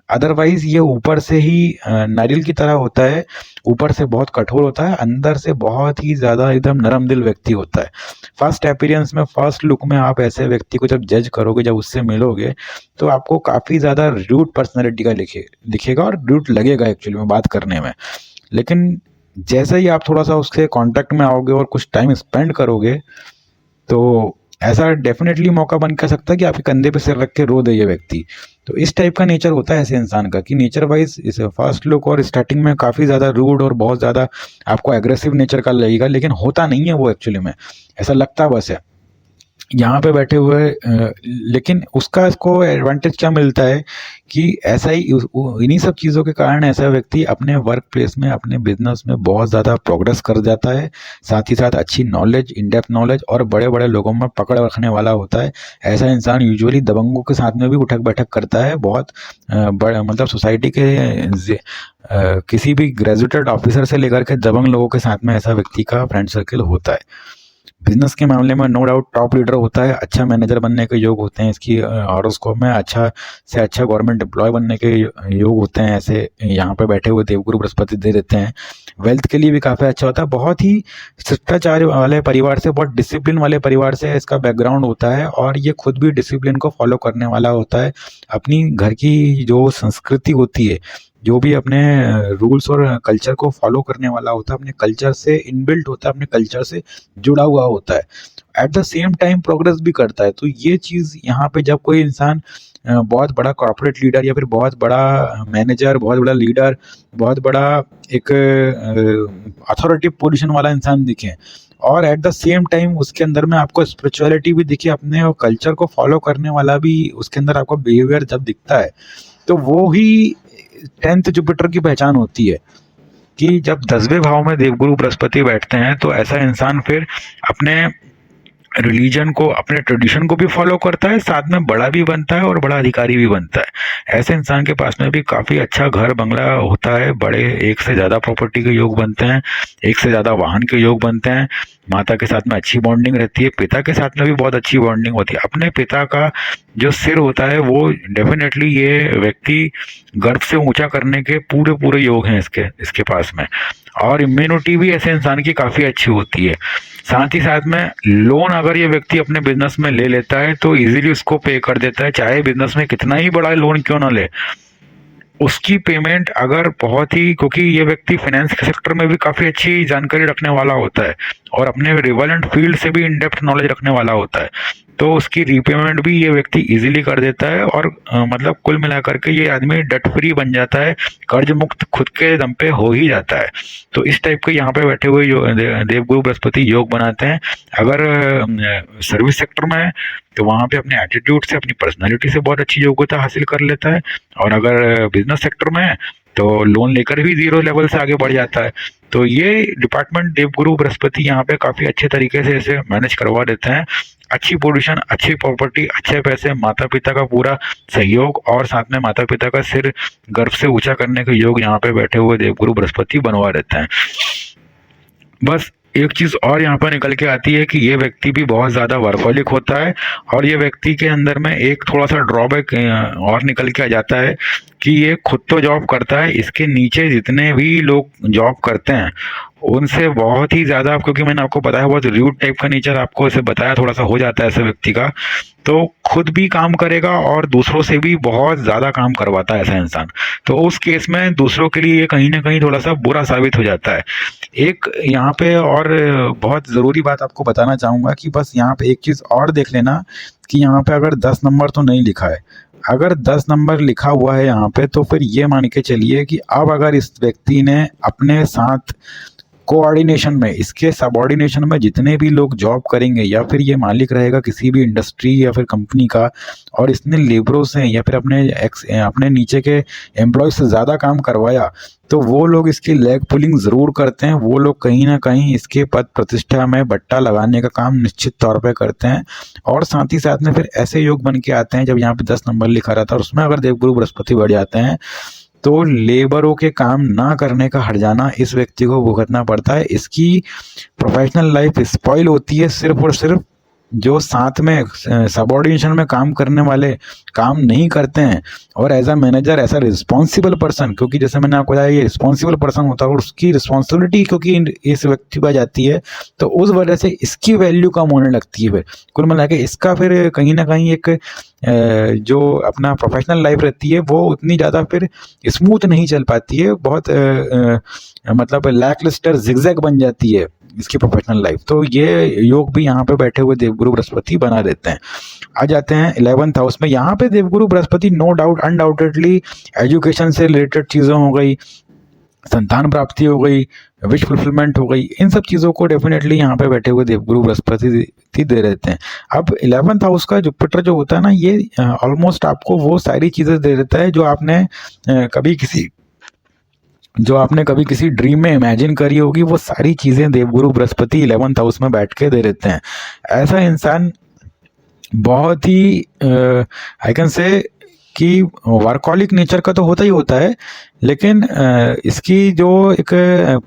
अदरवाइज ये ऊपर से ही नारियल की तरह होता है, ऊपर से बहुत कठोर होता है, अंदर से बहुत ही ज़्यादा एकदम नरम दिल व्यक्ति होता है। फर्स्ट अपीयरेंस में, फर्स्ट लुक में आप ऐसे व्यक्ति को जब जज करोगे, जब उससे मिलोगे, तो आपको काफ़ी ज़्यादा रूड पर्सनैलिटी का दिखेगा और रूड लगेगा एक्चुअली में बात करने में। लेकिन जैसे ही आप थोड़ा सा उसके कांटेक्ट में आओगे और कुछ टाइम स्पेंड करोगे तो ऐसा डेफिनेटली मौका बन कर सकता है कि आपके कंधे पे सिर रख के रो दे ये व्यक्ति। तो इस टाइप का नेचर होता है ऐसे इंसान का कि नेचर वाइज इस फर्स्ट लुक और स्टार्टिंग में काफ़ी ज़्यादा रूड और बहुत ज़्यादा आपको एग्रेसिव नेचर का लगेगा, लेकिन होता नहीं है वो एक्चुअली में, ऐसा लगता बस है यहाँ पे बैठे हुए। लेकिन उसका इसको एडवांटेज क्या मिलता है कि ऐसा ही इन्हीं सब चीज़ों के कारण ऐसा व्यक्ति अपने वर्क प्लेस में, अपने बिजनेस में बहुत ज़्यादा प्रोग्रेस कर जाता है। साथ ही साथ अच्छी नॉलेज, इन डेप्थ नॉलेज और बड़े बड़े लोगों में पकड़ रखने वाला होता है। ऐसा इंसान यूजुअली दबंगों के साथ में भी उठक बैठक करता है, बहुत बड़े मतलब सोसाइटी के किसी भी ग्रेजुएटेड ऑफिसर से लेकर के दबंग लोगों के साथ में ऐसा व्यक्ति का फ्रेंड सर्किल होता है। बिजनेस के मामले में नो डाउट टॉप लीडर होता है, अच्छा मैनेजर बनने के योग होते हैं इसकी हॉरोस्कोप में, अच्छा से अच्छा गवर्नमेंट एम्प्लॉय बनने के योग होते हैं, ऐसे यहाँ पे बैठे हुए देवगुरु बृहस्पति दे देते हैं। वेल्थ के लिए भी काफ़ी अच्छा होता है, बहुत ही शिष्टाचार वाले परिवार से, बहुत डिसिप्लिन वाले परिवार से इसका बैकग्राउंड होता है, और ये खुद भी डिसिप्लिन को फॉलो करने वाला होता है। अपनी घर की जो संस्कृति होती है जो भी अपने रूल्स और कल्चर को फॉलो करने वाला होता है, अपने कल्चर से इनबिल्ट होता है, अपने कल्चर से जुड़ा हुआ होता है, at the same time progress भी करता है। तो ये चीज़ यहाँ पे जब कोई इंसान बहुत बड़ा कॉर्पोरेट लीडर या फिर बहुत बड़ा मैनेजर, बहुत बड़ा लीडर, बहुत बड़ा एक अथॉरिटी पोजीशन वाला इंसान दिखे और एट द सेम टाइम उसके अंदर में आपको स्पिरिचुअलिटी भी दिखे, अपने कल्चर को फॉलो करने वाला भी उसके अंदर आपको बिहेवियर जब दिखता है, तो वो ही 10th जुपिटर की पहचान होती है कि जब 10वें भाव में देवगुरु बृहस्पति बैठते हैं तो ऐसा इंसान फिर अपने रिलीजन को, अपने ट्रेडिशन को भी फॉलो करता है, साथ में बड़ा भी बनता है और बड़ा अधिकारी भी बनता है। ऐसे इंसान के पास में भी काफ़ी अच्छा घर बंगला होता है, बड़े एक से ज़्यादा प्रॉपर्टी के योग बनते हैं, एक से ज़्यादा वाहन के योग बनते हैं, माता के साथ में अच्छी बॉन्डिंग रहती है, पिता के साथ में भी बहुत अच्छी बॉन्डिंग होती है। अपने पिता का जो सिर होता है वो डेफिनेटली ये व्यक्ति गर्व से ऊंचा करने के पूरे पूरे योग हैं इसके पास में। और इम्यूनिटी भी ऐसे इंसान की काफ़ी अच्छी होती है। साथ ही साथ में लोन अगर ये व्यक्ति अपने बिजनेस में ले लेता है तो इजीली उसको पे कर देता है, चाहे बिजनेस में कितना ही बड़ा लोन क्यों ना ले, उसकी पेमेंट अगर बहुत ही, क्योंकि ये व्यक्ति फाइनेंस के सेक्टर में भी काफ़ी अच्छी जानकारी रखने वाला होता है और अपने रिलेवेंट फील्ड से भी इन डेप्थ नॉलेज रखने वाला होता है, तो उसकी रीपेमेंट भी ये व्यक्ति इजीली कर देता है और मतलब कुल मिलाकर के ये आदमी डेट फ्री बन जाता है, कर्ज मुक्त खुद के दम पे हो ही जाता है। तो इस टाइप के यहाँ पे बैठे हुए देवगुरु बृहस्पति योग बनाते हैं। अगर सर्विस सेक्टर में है तो वहाँ पे अपने एटीट्यूड से, अपनी पर्सनालिटी से बहुत अच्छी योग्यता हासिल कर लेता है, और अगर बिजनेस सेक्टर में है तो लोन लेकर भी 0 लेवल से आगे बढ़ जाता है। तो ये डिपार्टमेंट देवगुरु बृहस्पति यहाँ पे काफ़ी अच्छे तरीके से इसे मैनेज करवा देते हैं। अच्छी पोजीशन, अच्छी प्रॉपर्टी, अच्छे पैसे, माता पिता का पूरा सहयोग और साथ में माता पिता का सिर गर्व से ऊंचा करने के योग यहाँ पे बैठे हुए देवगुरु बृहस्पति बनवा देते हैं। बस एक चीज़ और यहाँ पर निकल के आती है कि ये व्यक्ति भी बहुत ज़्यादा वर्कहोलिक होता है, और ये व्यक्ति के अंदर में एक थोड़ा सा ड्रॉबैक और निकल के आ जाता है कि ये खुद तो जॉब करता है, इसके नीचे जितने भी लोग जॉब करते हैं उनसे बहुत ही ज़्यादा, क्योंकि मैंने आपको बताया बहुत रूड टाइप का नेचर आपको इसे बताया थोड़ा सा हो जाता है ऐसे व्यक्ति का, तो खुद भी काम करेगा और दूसरों से भी बहुत ज़्यादा काम करवाता है ऐसा इंसान। तो उस केस में दूसरों के लिए ये कहीं ना कहीं थोड़ा सा बुरा साबित हो जाता है। एक यहाँ पे और बहुत ज़रूरी बात आपको बताना चाहूँगा कि बस यहाँ पे एक चीज़ और देख लेना कि यहाँ पे अगर 10 नंबर तो नहीं लिखा है, अगर 10 नंबर लिखा हुआ है यहाँ पे तो फिर ये मान के चलिए कि अब अगर इस व्यक्ति ने अपने साथ कोऑर्डिनेशन में, इसके सबऑर्डिनेशन में जितने भी लोग जॉब करेंगे, या फिर ये मालिक रहेगा किसी भी इंडस्ट्री या फिर कंपनी का, और इसने लेबरों से या फिर अपने नीचे के एम्प्लॉय से ज़्यादा काम करवाया, तो वो लोग इसकी लेग पुलिंग ज़रूर करते हैं। वो लोग कहीं ना कहीं इसके पद प्रतिष्ठा में बट्टा लगाने का काम निश्चित तौर पे करते हैं। और साथ ही साथ में फिर ऐसे योग बन के आते हैं, जब यहाँ पे 10 नंबर लिखा रहता है और उसमें अगर देवगुरु बृहस्पति बढ़ जाते हैं तो लेबरों के काम ना करने का हर्जाना इस व्यक्ति को भुगतना पड़ता है। इसकी प्रोफेशनल लाइफ स्पॉइल होती है सिर्फ और सिर्फ जो साथ में सबऑर्डिनेशन में काम करने वाले काम नहीं करते हैं, और एज अ मैनेजर, ऐसा रिस्पॉन्सिबल पर्सन, क्योंकि जैसे मैंने आपको बताया ये रिस्पॉन्सिबल पर्सन होता है और उसकी रिस्पॉन्सिबिलिटी क्योंकि इस व्यक्ति पर जाती है, तो उस वजह से इसकी वैल्यू कम होने लगती है। फिर कुल मिला के इसका फिर कहीं ना कहीं एक जो अपना प्रोफेशनल लाइफ रहती है वो उतनी ज़्यादा फिर स्मूथ नहीं चल पाती है, बहुत मतलब लैकलिस्टर जिगजैग बन जाती है इसकी प्रोफेशनल लाइफ। तो ये योग भी यहाँ पे बैठे हुए देवगुरु बृहस्पति बना देते हैं। आ जाते हैं 11th हाउस में। यहाँ पे Devguru Brihaspati no doubt undoubtedly education से रिलेटेड चीज़ों हो गई, संतान प्राप्ति हो गई, विश फुलफिलमेंट हो गई, इन सब चीज़ों को डेफिनेटली यहाँ पे बैठे हुए देवगुरु बृहस्पति दे रहते हैं। अब 11th हाउस का जुपिटर जो होता है ना, ये ऑलमोस्ट आपको वो सारी चीज़ें दे देता है जो आपने कभी किसी ड्रीम में इमेजिन करी होगी, वो सारी चीज़ें देवगुरु बृहस्पति 11th हाउस में बैठ के दे देते हैं। ऐसा इंसान बहुत ही आई कैन से कि वर्कहॉलिक नेचर का तो होता ही होता है, लेकिन इसकी जो एक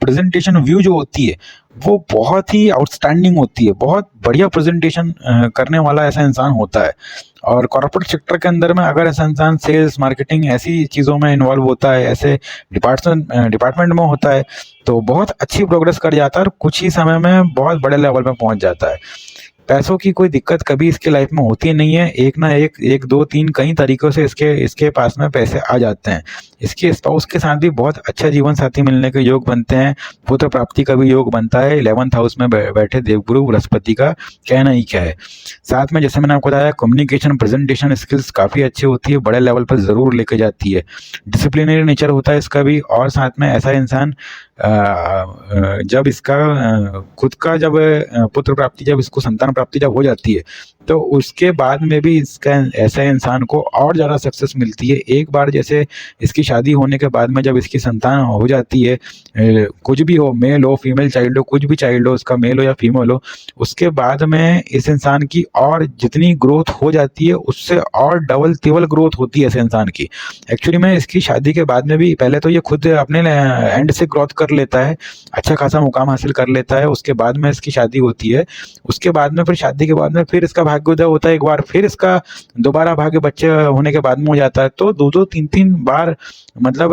प्रेजेंटेशन व्यू जो होती है वो बहुत ही आउटस्टैंडिंग होती है, बहुत बढ़िया प्रेजेंटेशन करने वाला ऐसा इंसान होता है। और कॉर्पोरेट सेक्टर के अंदर में अगर ऐसा इंसान सेल्स, मार्केटिंग ऐसी चीज़ों में इन्वॉल्व होता है, ऐसे डिपार्टमेंट में होता है, तो बहुत अच्छी प्रोग्रेस कर जाता है और कुछ ही समय में बहुत बड़े लेवल में पहुंच जाता है। पैसों की कोई दिक्कत कभी इसके लाइफ में होती नहीं है, एक ना एक 2 3 कई तरीकों से इसके पास में पैसे आ जाते हैं। इसके स्पाउस के साथ भी बहुत अच्छा जीवन साथी मिलने के योग बनते हैं। पुत्र प्राप्ति का भी योग बनता है 11th हाउस में बैठे देवगुरु बृहस्पति का कहना ही क्या है। साथ में जैसे मैंने आपको बताया, कम्युनिकेशन प्रेजेंटेशन स्किल्स काफ़ी अच्छी होती है, बड़े लेवल पर ज़रूर लेके जाती है। डिसिप्लिनरी नेचर होता है इसका भी, और साथ में ऐसा इंसान जब इसका खुद का जब पुत्र प्राप्ति, जब इसको संतान प्राप्ति जब हो जाती है, तो उसके बाद में भी इसका ऐसे इंसान को और ज़्यादा सक्सेस मिलती है। एक बार जैसे इसकी शादी होने के बाद में जब इसकी संतान हो जाती है, कुछ भी हो, मेल हो फीमेल चाइल्ड हो, कुछ भी चाइल्ड हो, उसका मेल हो या फीमेल हो, उसके बाद में इस इंसान की और जितनी ग्रोथ हो जाती है उससे और डबल तिबल ग्रोथ होती है ऐसे इंसान की। एक्चुअली में इसकी शादी के बाद में भी पहले तो ये खुद अपने एंड से ग्रोथ कर लेता है, अच्छा खासा मुकाम हासिल कर लेता है, उसके बाद में इसकी शादी होती है। उसके बाद में फिर शादी के बाद में फिर इसका भाग्योदय होता है एक बार, फिर इसका दोबारा भाग्य बच्चे होने के बाद में हो जाता है। तो 2-2 3-3 बार मतलब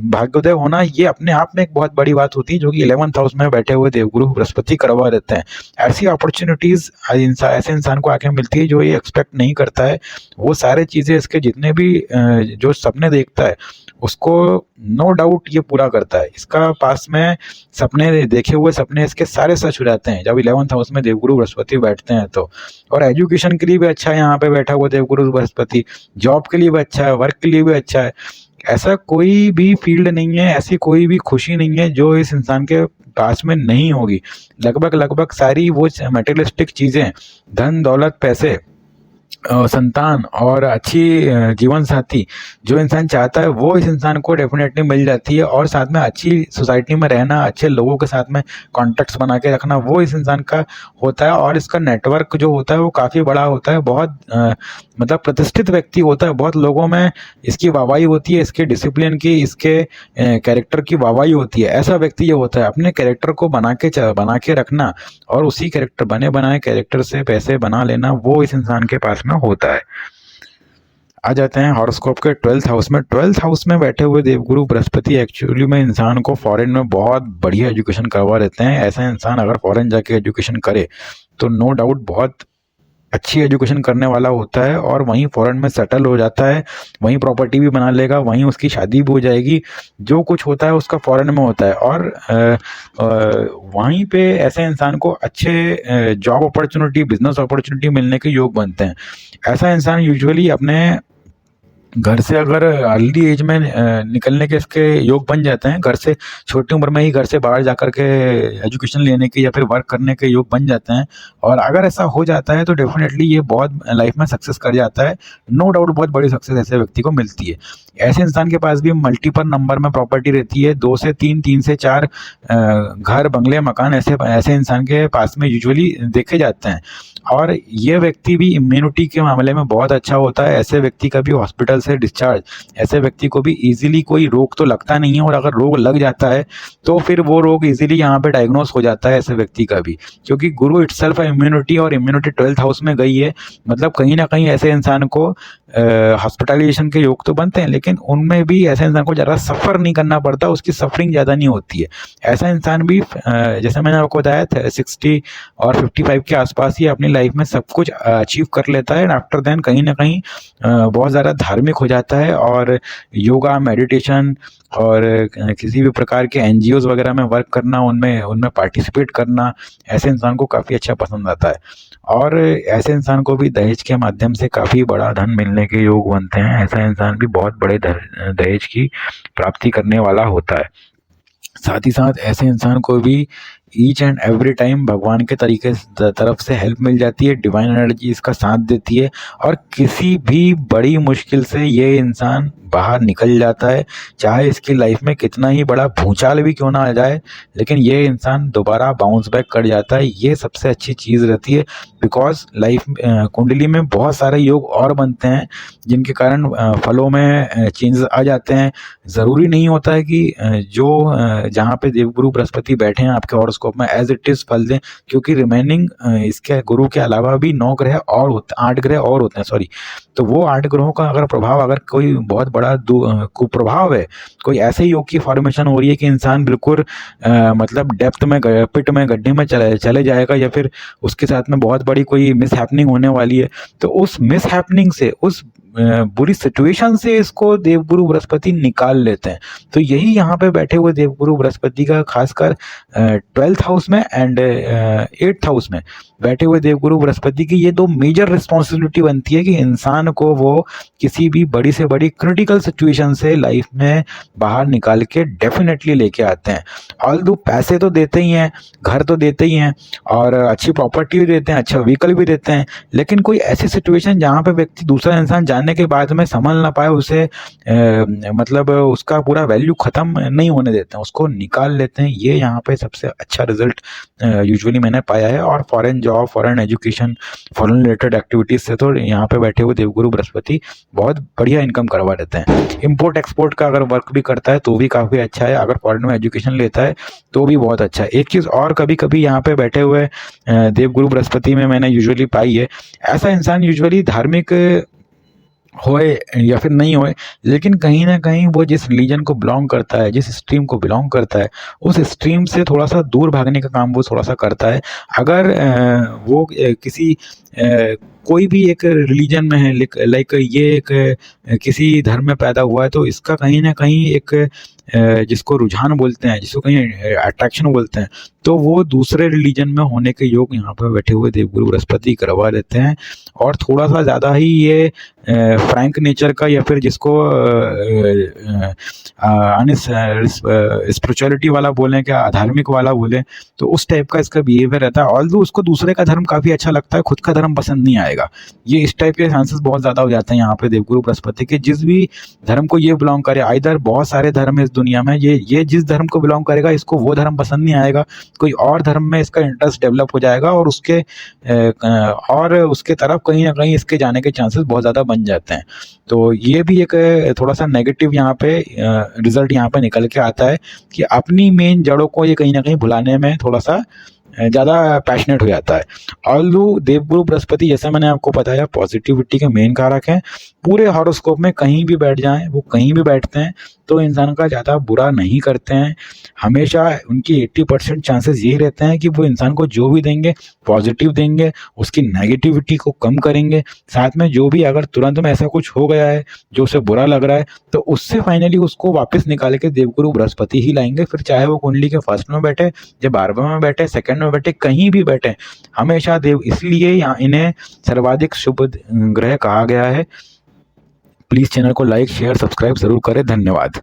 भाग्योदय होना ये अपने आप में एक बहुत बड़ी बात होती है, जो कि 11th हाउस में बैठे हुए देवगुरु बृहस्पति करवा देते हैं। ऐसी अपॉर्चुनिटीज ऐसे इंसान को आके मिलती है जो ये एक्सपेक्ट नहीं करता है। वो सारे चीजें इसके जितने भी जो सपने देखता है उसको नो डाउट ये पूरा करता है। इसका पास में सपने देखे हुए सपने इसके सारे सच हो जाते हैं जब 11th हाउस में देवगुरु बृहस्पति बैठते हैं तो। और एजुकेशन के लिए भी अच्छा है, यहाँ पे बैठा हुआ देवगुरु बृहस्पति, जॉब के लिए भी अच्छा है, वर्क के लिए भी अच्छा है। ऐसा कोई भी फील्ड नहीं है, ऐसी कोई भी खुशी नहीं है जो इस इंसान के पास में नहीं होगी। लगभग सारी वो मटेरियलिस्टिक चीजें, धन दौलत पैसे, संतान और अच्छी जीवन साथी जो इंसान चाहता है वो इस इंसान को डेफिनेटली मिल जाती है। और साथ में अच्छी सोसाइटी में रहना, अच्छे लोगों के साथ में कॉन्टेक्ट्स बना के रखना वो इस इंसान का होता है। और इसका नेटवर्क जो होता है वो काफ़ी बड़ा होता है, बहुत मतलब प्रतिष्ठित व्यक्ति होता है, बहुत लोगों में इसकी वाहवाही होती है, इसके डिसिप्लिन की, इसके कैरेक्टर की वाहवाही होती है। ऐसा व्यक्ति ये होता है, अपने कैरेक्टर को बना के रखना और उसी कैरेक्टर बने बनाए कैरेक्टर से पैसे बना लेना वो इस इंसान के पास में होता है। आ जाते हैं हॉरोस्कोप के 12th हाउस में। 12th हाउस में बैठे हुए देवगुरु बृहस्पति एक्चुअली में इंसान को फॉरेन में बहुत बढ़िया एजुकेशन करवा देते हैं। ऐसा इंसान अगर फॉरेन जाके एजुकेशन करे तो नो डाउट बहुत अच्छी एजुकेशन करने वाला होता है और वहीं फॉरेन में सेटल हो जाता है, वहीं प्रॉपर्टी भी बना लेगा, वहीं उसकी शादी भी हो जाएगी। जो कुछ होता है उसका फॉरेन में होता है और वहीं पे ऐसे इंसान को अच्छे जॉब अपॉर्चुनिटी, बिजनेस अपॉर्चुनिटी मिलने के योग बनते हैं। ऐसा इंसान यूजुअली अपने घर से अगर अर्ली एज में निकलने के इसके योग बन जाते हैं, घर से छोटी उम्र में ही घर से बाहर जाकर के एजुकेशन लेने के या फिर वर्क करने के योग बन जाते हैं। और अगर ऐसा हो जाता है तो डेफिनेटली ये बहुत लाइफ में सक्सेस कर जाता है, नो डाउट बहुत बड़ी सक्सेस ऐसे व्यक्ति को मिलती है। ऐसे इंसान के पास भी मल्टीपल नंबर में प्रॉपर्टी रहती है, 2 से 3, 3 से 4 घर, बंगले, मकान ऐसे इंसान के पास में यूजुअली देखे जाते हैं। और ये व्यक्ति भी इम्यूनिटी के मामले में बहुत अच्छा होता है। ऐसे व्यक्ति का भी हॉस्पिटल से डिस्चार्ज, ऐसे व्यक्ति को भी इजीली कोई रोग तो लगता नहीं है, और अगर रोग लग जाता है तो फिर वो रोग इजीली यहाँ पे डायग्नोस हो जाता है ऐसे व्यक्ति का भी, क्योंकि गुरु इटसेल्फ है इम्यूनिटी, और इम्यूनिटी 12th हाउस में गई है। मतलब कहीं ना कहीं ऐसे इंसान को हॉस्पिटलाइजेशन के योग तो बनते हैं, लेकिन उनमें भी ऐसे इंसान को ज़्यादा सफ़र नहीं करना पड़ता, उसकी सफरिंग ज़्यादा नहीं होती है। ऐसा इंसान भी जैसे मैंने आपको बताया 60 और 55 के आसपास ही अपनी लाइफ में सब कुछ अचीव कर लेता है। आफ्टर देन कहीं ना कहीं बहुत ज़्यादा धार्मिक हो जाता है और योगा, मेडिटेशन और किसी भी प्रकार के NGOs वगैरह में वर्क करना, उनमें पार्टिसिपेट करना ऐसे इंसान को काफ़ी अच्छा पसंद आता है। और ऐसे इंसान को भी दहेज के माध्यम से काफ़ी बड़ा धन मिलने के योग बनते हैं। ऐसा इंसान भी बहुत बड़े दहेज की प्राप्ति करने वाला होता है। साथ ही साथ ऐसे इंसान को भी ईच एंड एवरी टाइम भगवान के तरीके तरफ से हेल्प मिल जाती है, डिवाइन एनर्जी इसका साथ देती है, और किसी भी बड़ी मुश्किल से ये इंसान बाहर निकल जाता है। चाहे इसकी लाइफ में कितना ही बड़ा भूचाल भी क्यों ना आ जाए, लेकिन ये इंसान दोबारा बाउंस बैक कर जाता है। ये सबसे अच्छी चीज़ रहती है, बिकॉज लाइफ कुंडली में बहुत सारे योग और बनते हैं जिनके कारण फलों में चेंजेस आ जाते हैं। ज़रूरी नहीं होता है कि जो जहाँ पे देवगुरु बृहस्पति बैठे हैं आपके हॉरोस्कोप में एज इट इज़ फल दें, क्योंकि रिमेनिंग इसके गुरु के अलावा भी 9 ग्रह और 8 ग्रह और होते हैं, सॉरी। तो वो 8 ग्रहों का अगर प्रभाव, अगर कोई बहुत बड़ा कुप्रभाव है, कोई ऐसे योग की फॉर्मेशन हो रही है कि इंसान बिल्कुल मतलब डेप्थ में, पिट में, गड्ढे में चले जाएगा, या फिर उसके साथ में बहुत बड़ी कोई मिस हैपनिंग होने वाली है, तो उस मिस हैपनिंग से, उस बुरी सिचुएशन से इसको देवगुरु बृहस्पति निकाल लेते हैं। तो यही यहाँ पे बैठे हुए देवगुरु बृहस्पति का खासकर 12th हाउस में एंड 8th हाउस में बैठे हुए देवगुरु बृहस्पति की ये दो मेजर रिस्पॉन्सिबिलिटी बनती है कि इंसान को वो किसी भी बड़ी से बड़ी क्रिटिकल सिचुएशन से लाइफ में बाहर निकाल के डेफिनेटली लेके आते हैं। ऑल्दो पैसे तो देते ही हैं, घर तो देते ही हैं और अच्छी प्रॉपर्टी भी देते हैं, अच्छा व्हीकल भी देते हैं, लेकिन कोई ऐसी सिचुएशन जहाँ पे व्यक्ति दूसरा इंसान जानने के बाद में संभल ना पाए, उसे मतलब उसका पूरा वैल्यू खत्म नहीं होने देते हैं, उसको निकाल लेते हैं। ये यहाँ पे सबसे अच्छा रिजल्ट यूजुअली मैंने पाया है। और foreign job, foreign education, foreign related activities से तो यहाँ पे बैठे हुए देवगुरु बृहस्पति बहुत बढ़िया इनकम करवा देते हैं। इम्पोर्ट एक्सपोर्ट का अगर वर्क भी करता है तो भी काफ़ी अच्छा है, अगर फॉरेन में एजुकेशन लेता है तो भी बहुत अच्छा है। एक चीज़ और कभी कभी यहाँ पे बैठे हुए देवगुरु बृहस्पति में मैंने यूजुअली पाई है, ऐसा इंसान यूजुअली धार्मिक होए या फिर नहीं होए, लेकिन कहीं ना कहीं वो जिस रिलीजन को बिलोंग करता है, जिस स्ट्रीम को बिलोंग करता है, उस स्ट्रीम से थोड़ा सा दूर भागने का काम वो थोड़ा सा करता है। अगर वो किसी कोई भी एक रिलीजन में है, लाइक ये एक किसी धर्म में पैदा हुआ है, तो इसका कहीं ना कहीं एक जिसको रुझान बोलते हैं, जिसको कहीं अट्रैक्शन बोलते हैं, तो वो दूसरे रिलीजन में होने के योग यहाँ पर बैठे हुए देवगुरु बृहस्पति करवा देते हैं। और थोड़ा सा ज़्यादा ही ये फ्रैंक नेचर का, या फिर जिसको स्पिरिचुअलिटी वाला बोलें, क्या धार्मिक वाला बोलें, तो उस टाइप का इसका बिहेवियर रहता है। ऑल्दो उसको दूसरे का धर्म काफ़ी अच्छा लगता है, खुद का धर्म पसंद नहीं आएगा। ये इस टाइप के चांसेस बहुत ज़्यादा हो जाते हैं यहाँ पे देवगुरु बृहस्पति के। जिस भी धर्म को ये बिलोंग करे, आइदर बहुत सारे धर्म है इस दुनिया में, ये जिस धर्म को बिलोंग करेगा इसको वो धर्म पसंद नहीं आएगा, कोई और धर्म में इसका इंटरेस्ट डेवलप हो जाएगा और उसके तरफ कहीं ना कहीं इसके जाने के चांसेस बहुत ज़्यादा बन जाते हैं। तो ये भी एक थोड़ा सा नेगेटिव यहाँ पे रिजल्ट यहाँ पे निकल के आता है कि अपनी मेन जड़ों को ये कहीं ना कहीं भुलाने में थोड़ा सा ज़्यादा पैशनेट हो जाता है। ऑल्दो देवगुरु बृहस्पति, जैसा मैंने आपको बताया, पॉजिटिविटी के मेन कारक हैं। पूरे हॉरोस्कोप में कहीं भी बैठ जाएं, वो कहीं भी बैठते हैं तो इंसान का ज़्यादा बुरा नहीं करते हैं। हमेशा उनकी 80% चांसेस यही रहते हैं कि वो इंसान को जो भी देंगे पॉजिटिव देंगे, उसकी नेगेटिविटी को कम करेंगे। साथ में जो भी अगर तुरंत में ऐसा कुछ हो गया है जो उसे बुरा लग रहा है, तो उससे फाइनली उसको वापस निकाल के देवगुरु बृहस्पति ही लाएंगे। फिर चाहे वो कुंडली के फर्स्ट में बैठे, या 12वें में बैठे, सेकंड में बैठे, कहीं भी बैठे, हमेशा देव, इसलिए यहाँ इन्हें सर्वाधिक शुभ ग्रह कहा गया है। प्लीज़ चैनल को लाइक, शेयर, सब्सक्राइब ज़रूर करें। धन्यवाद।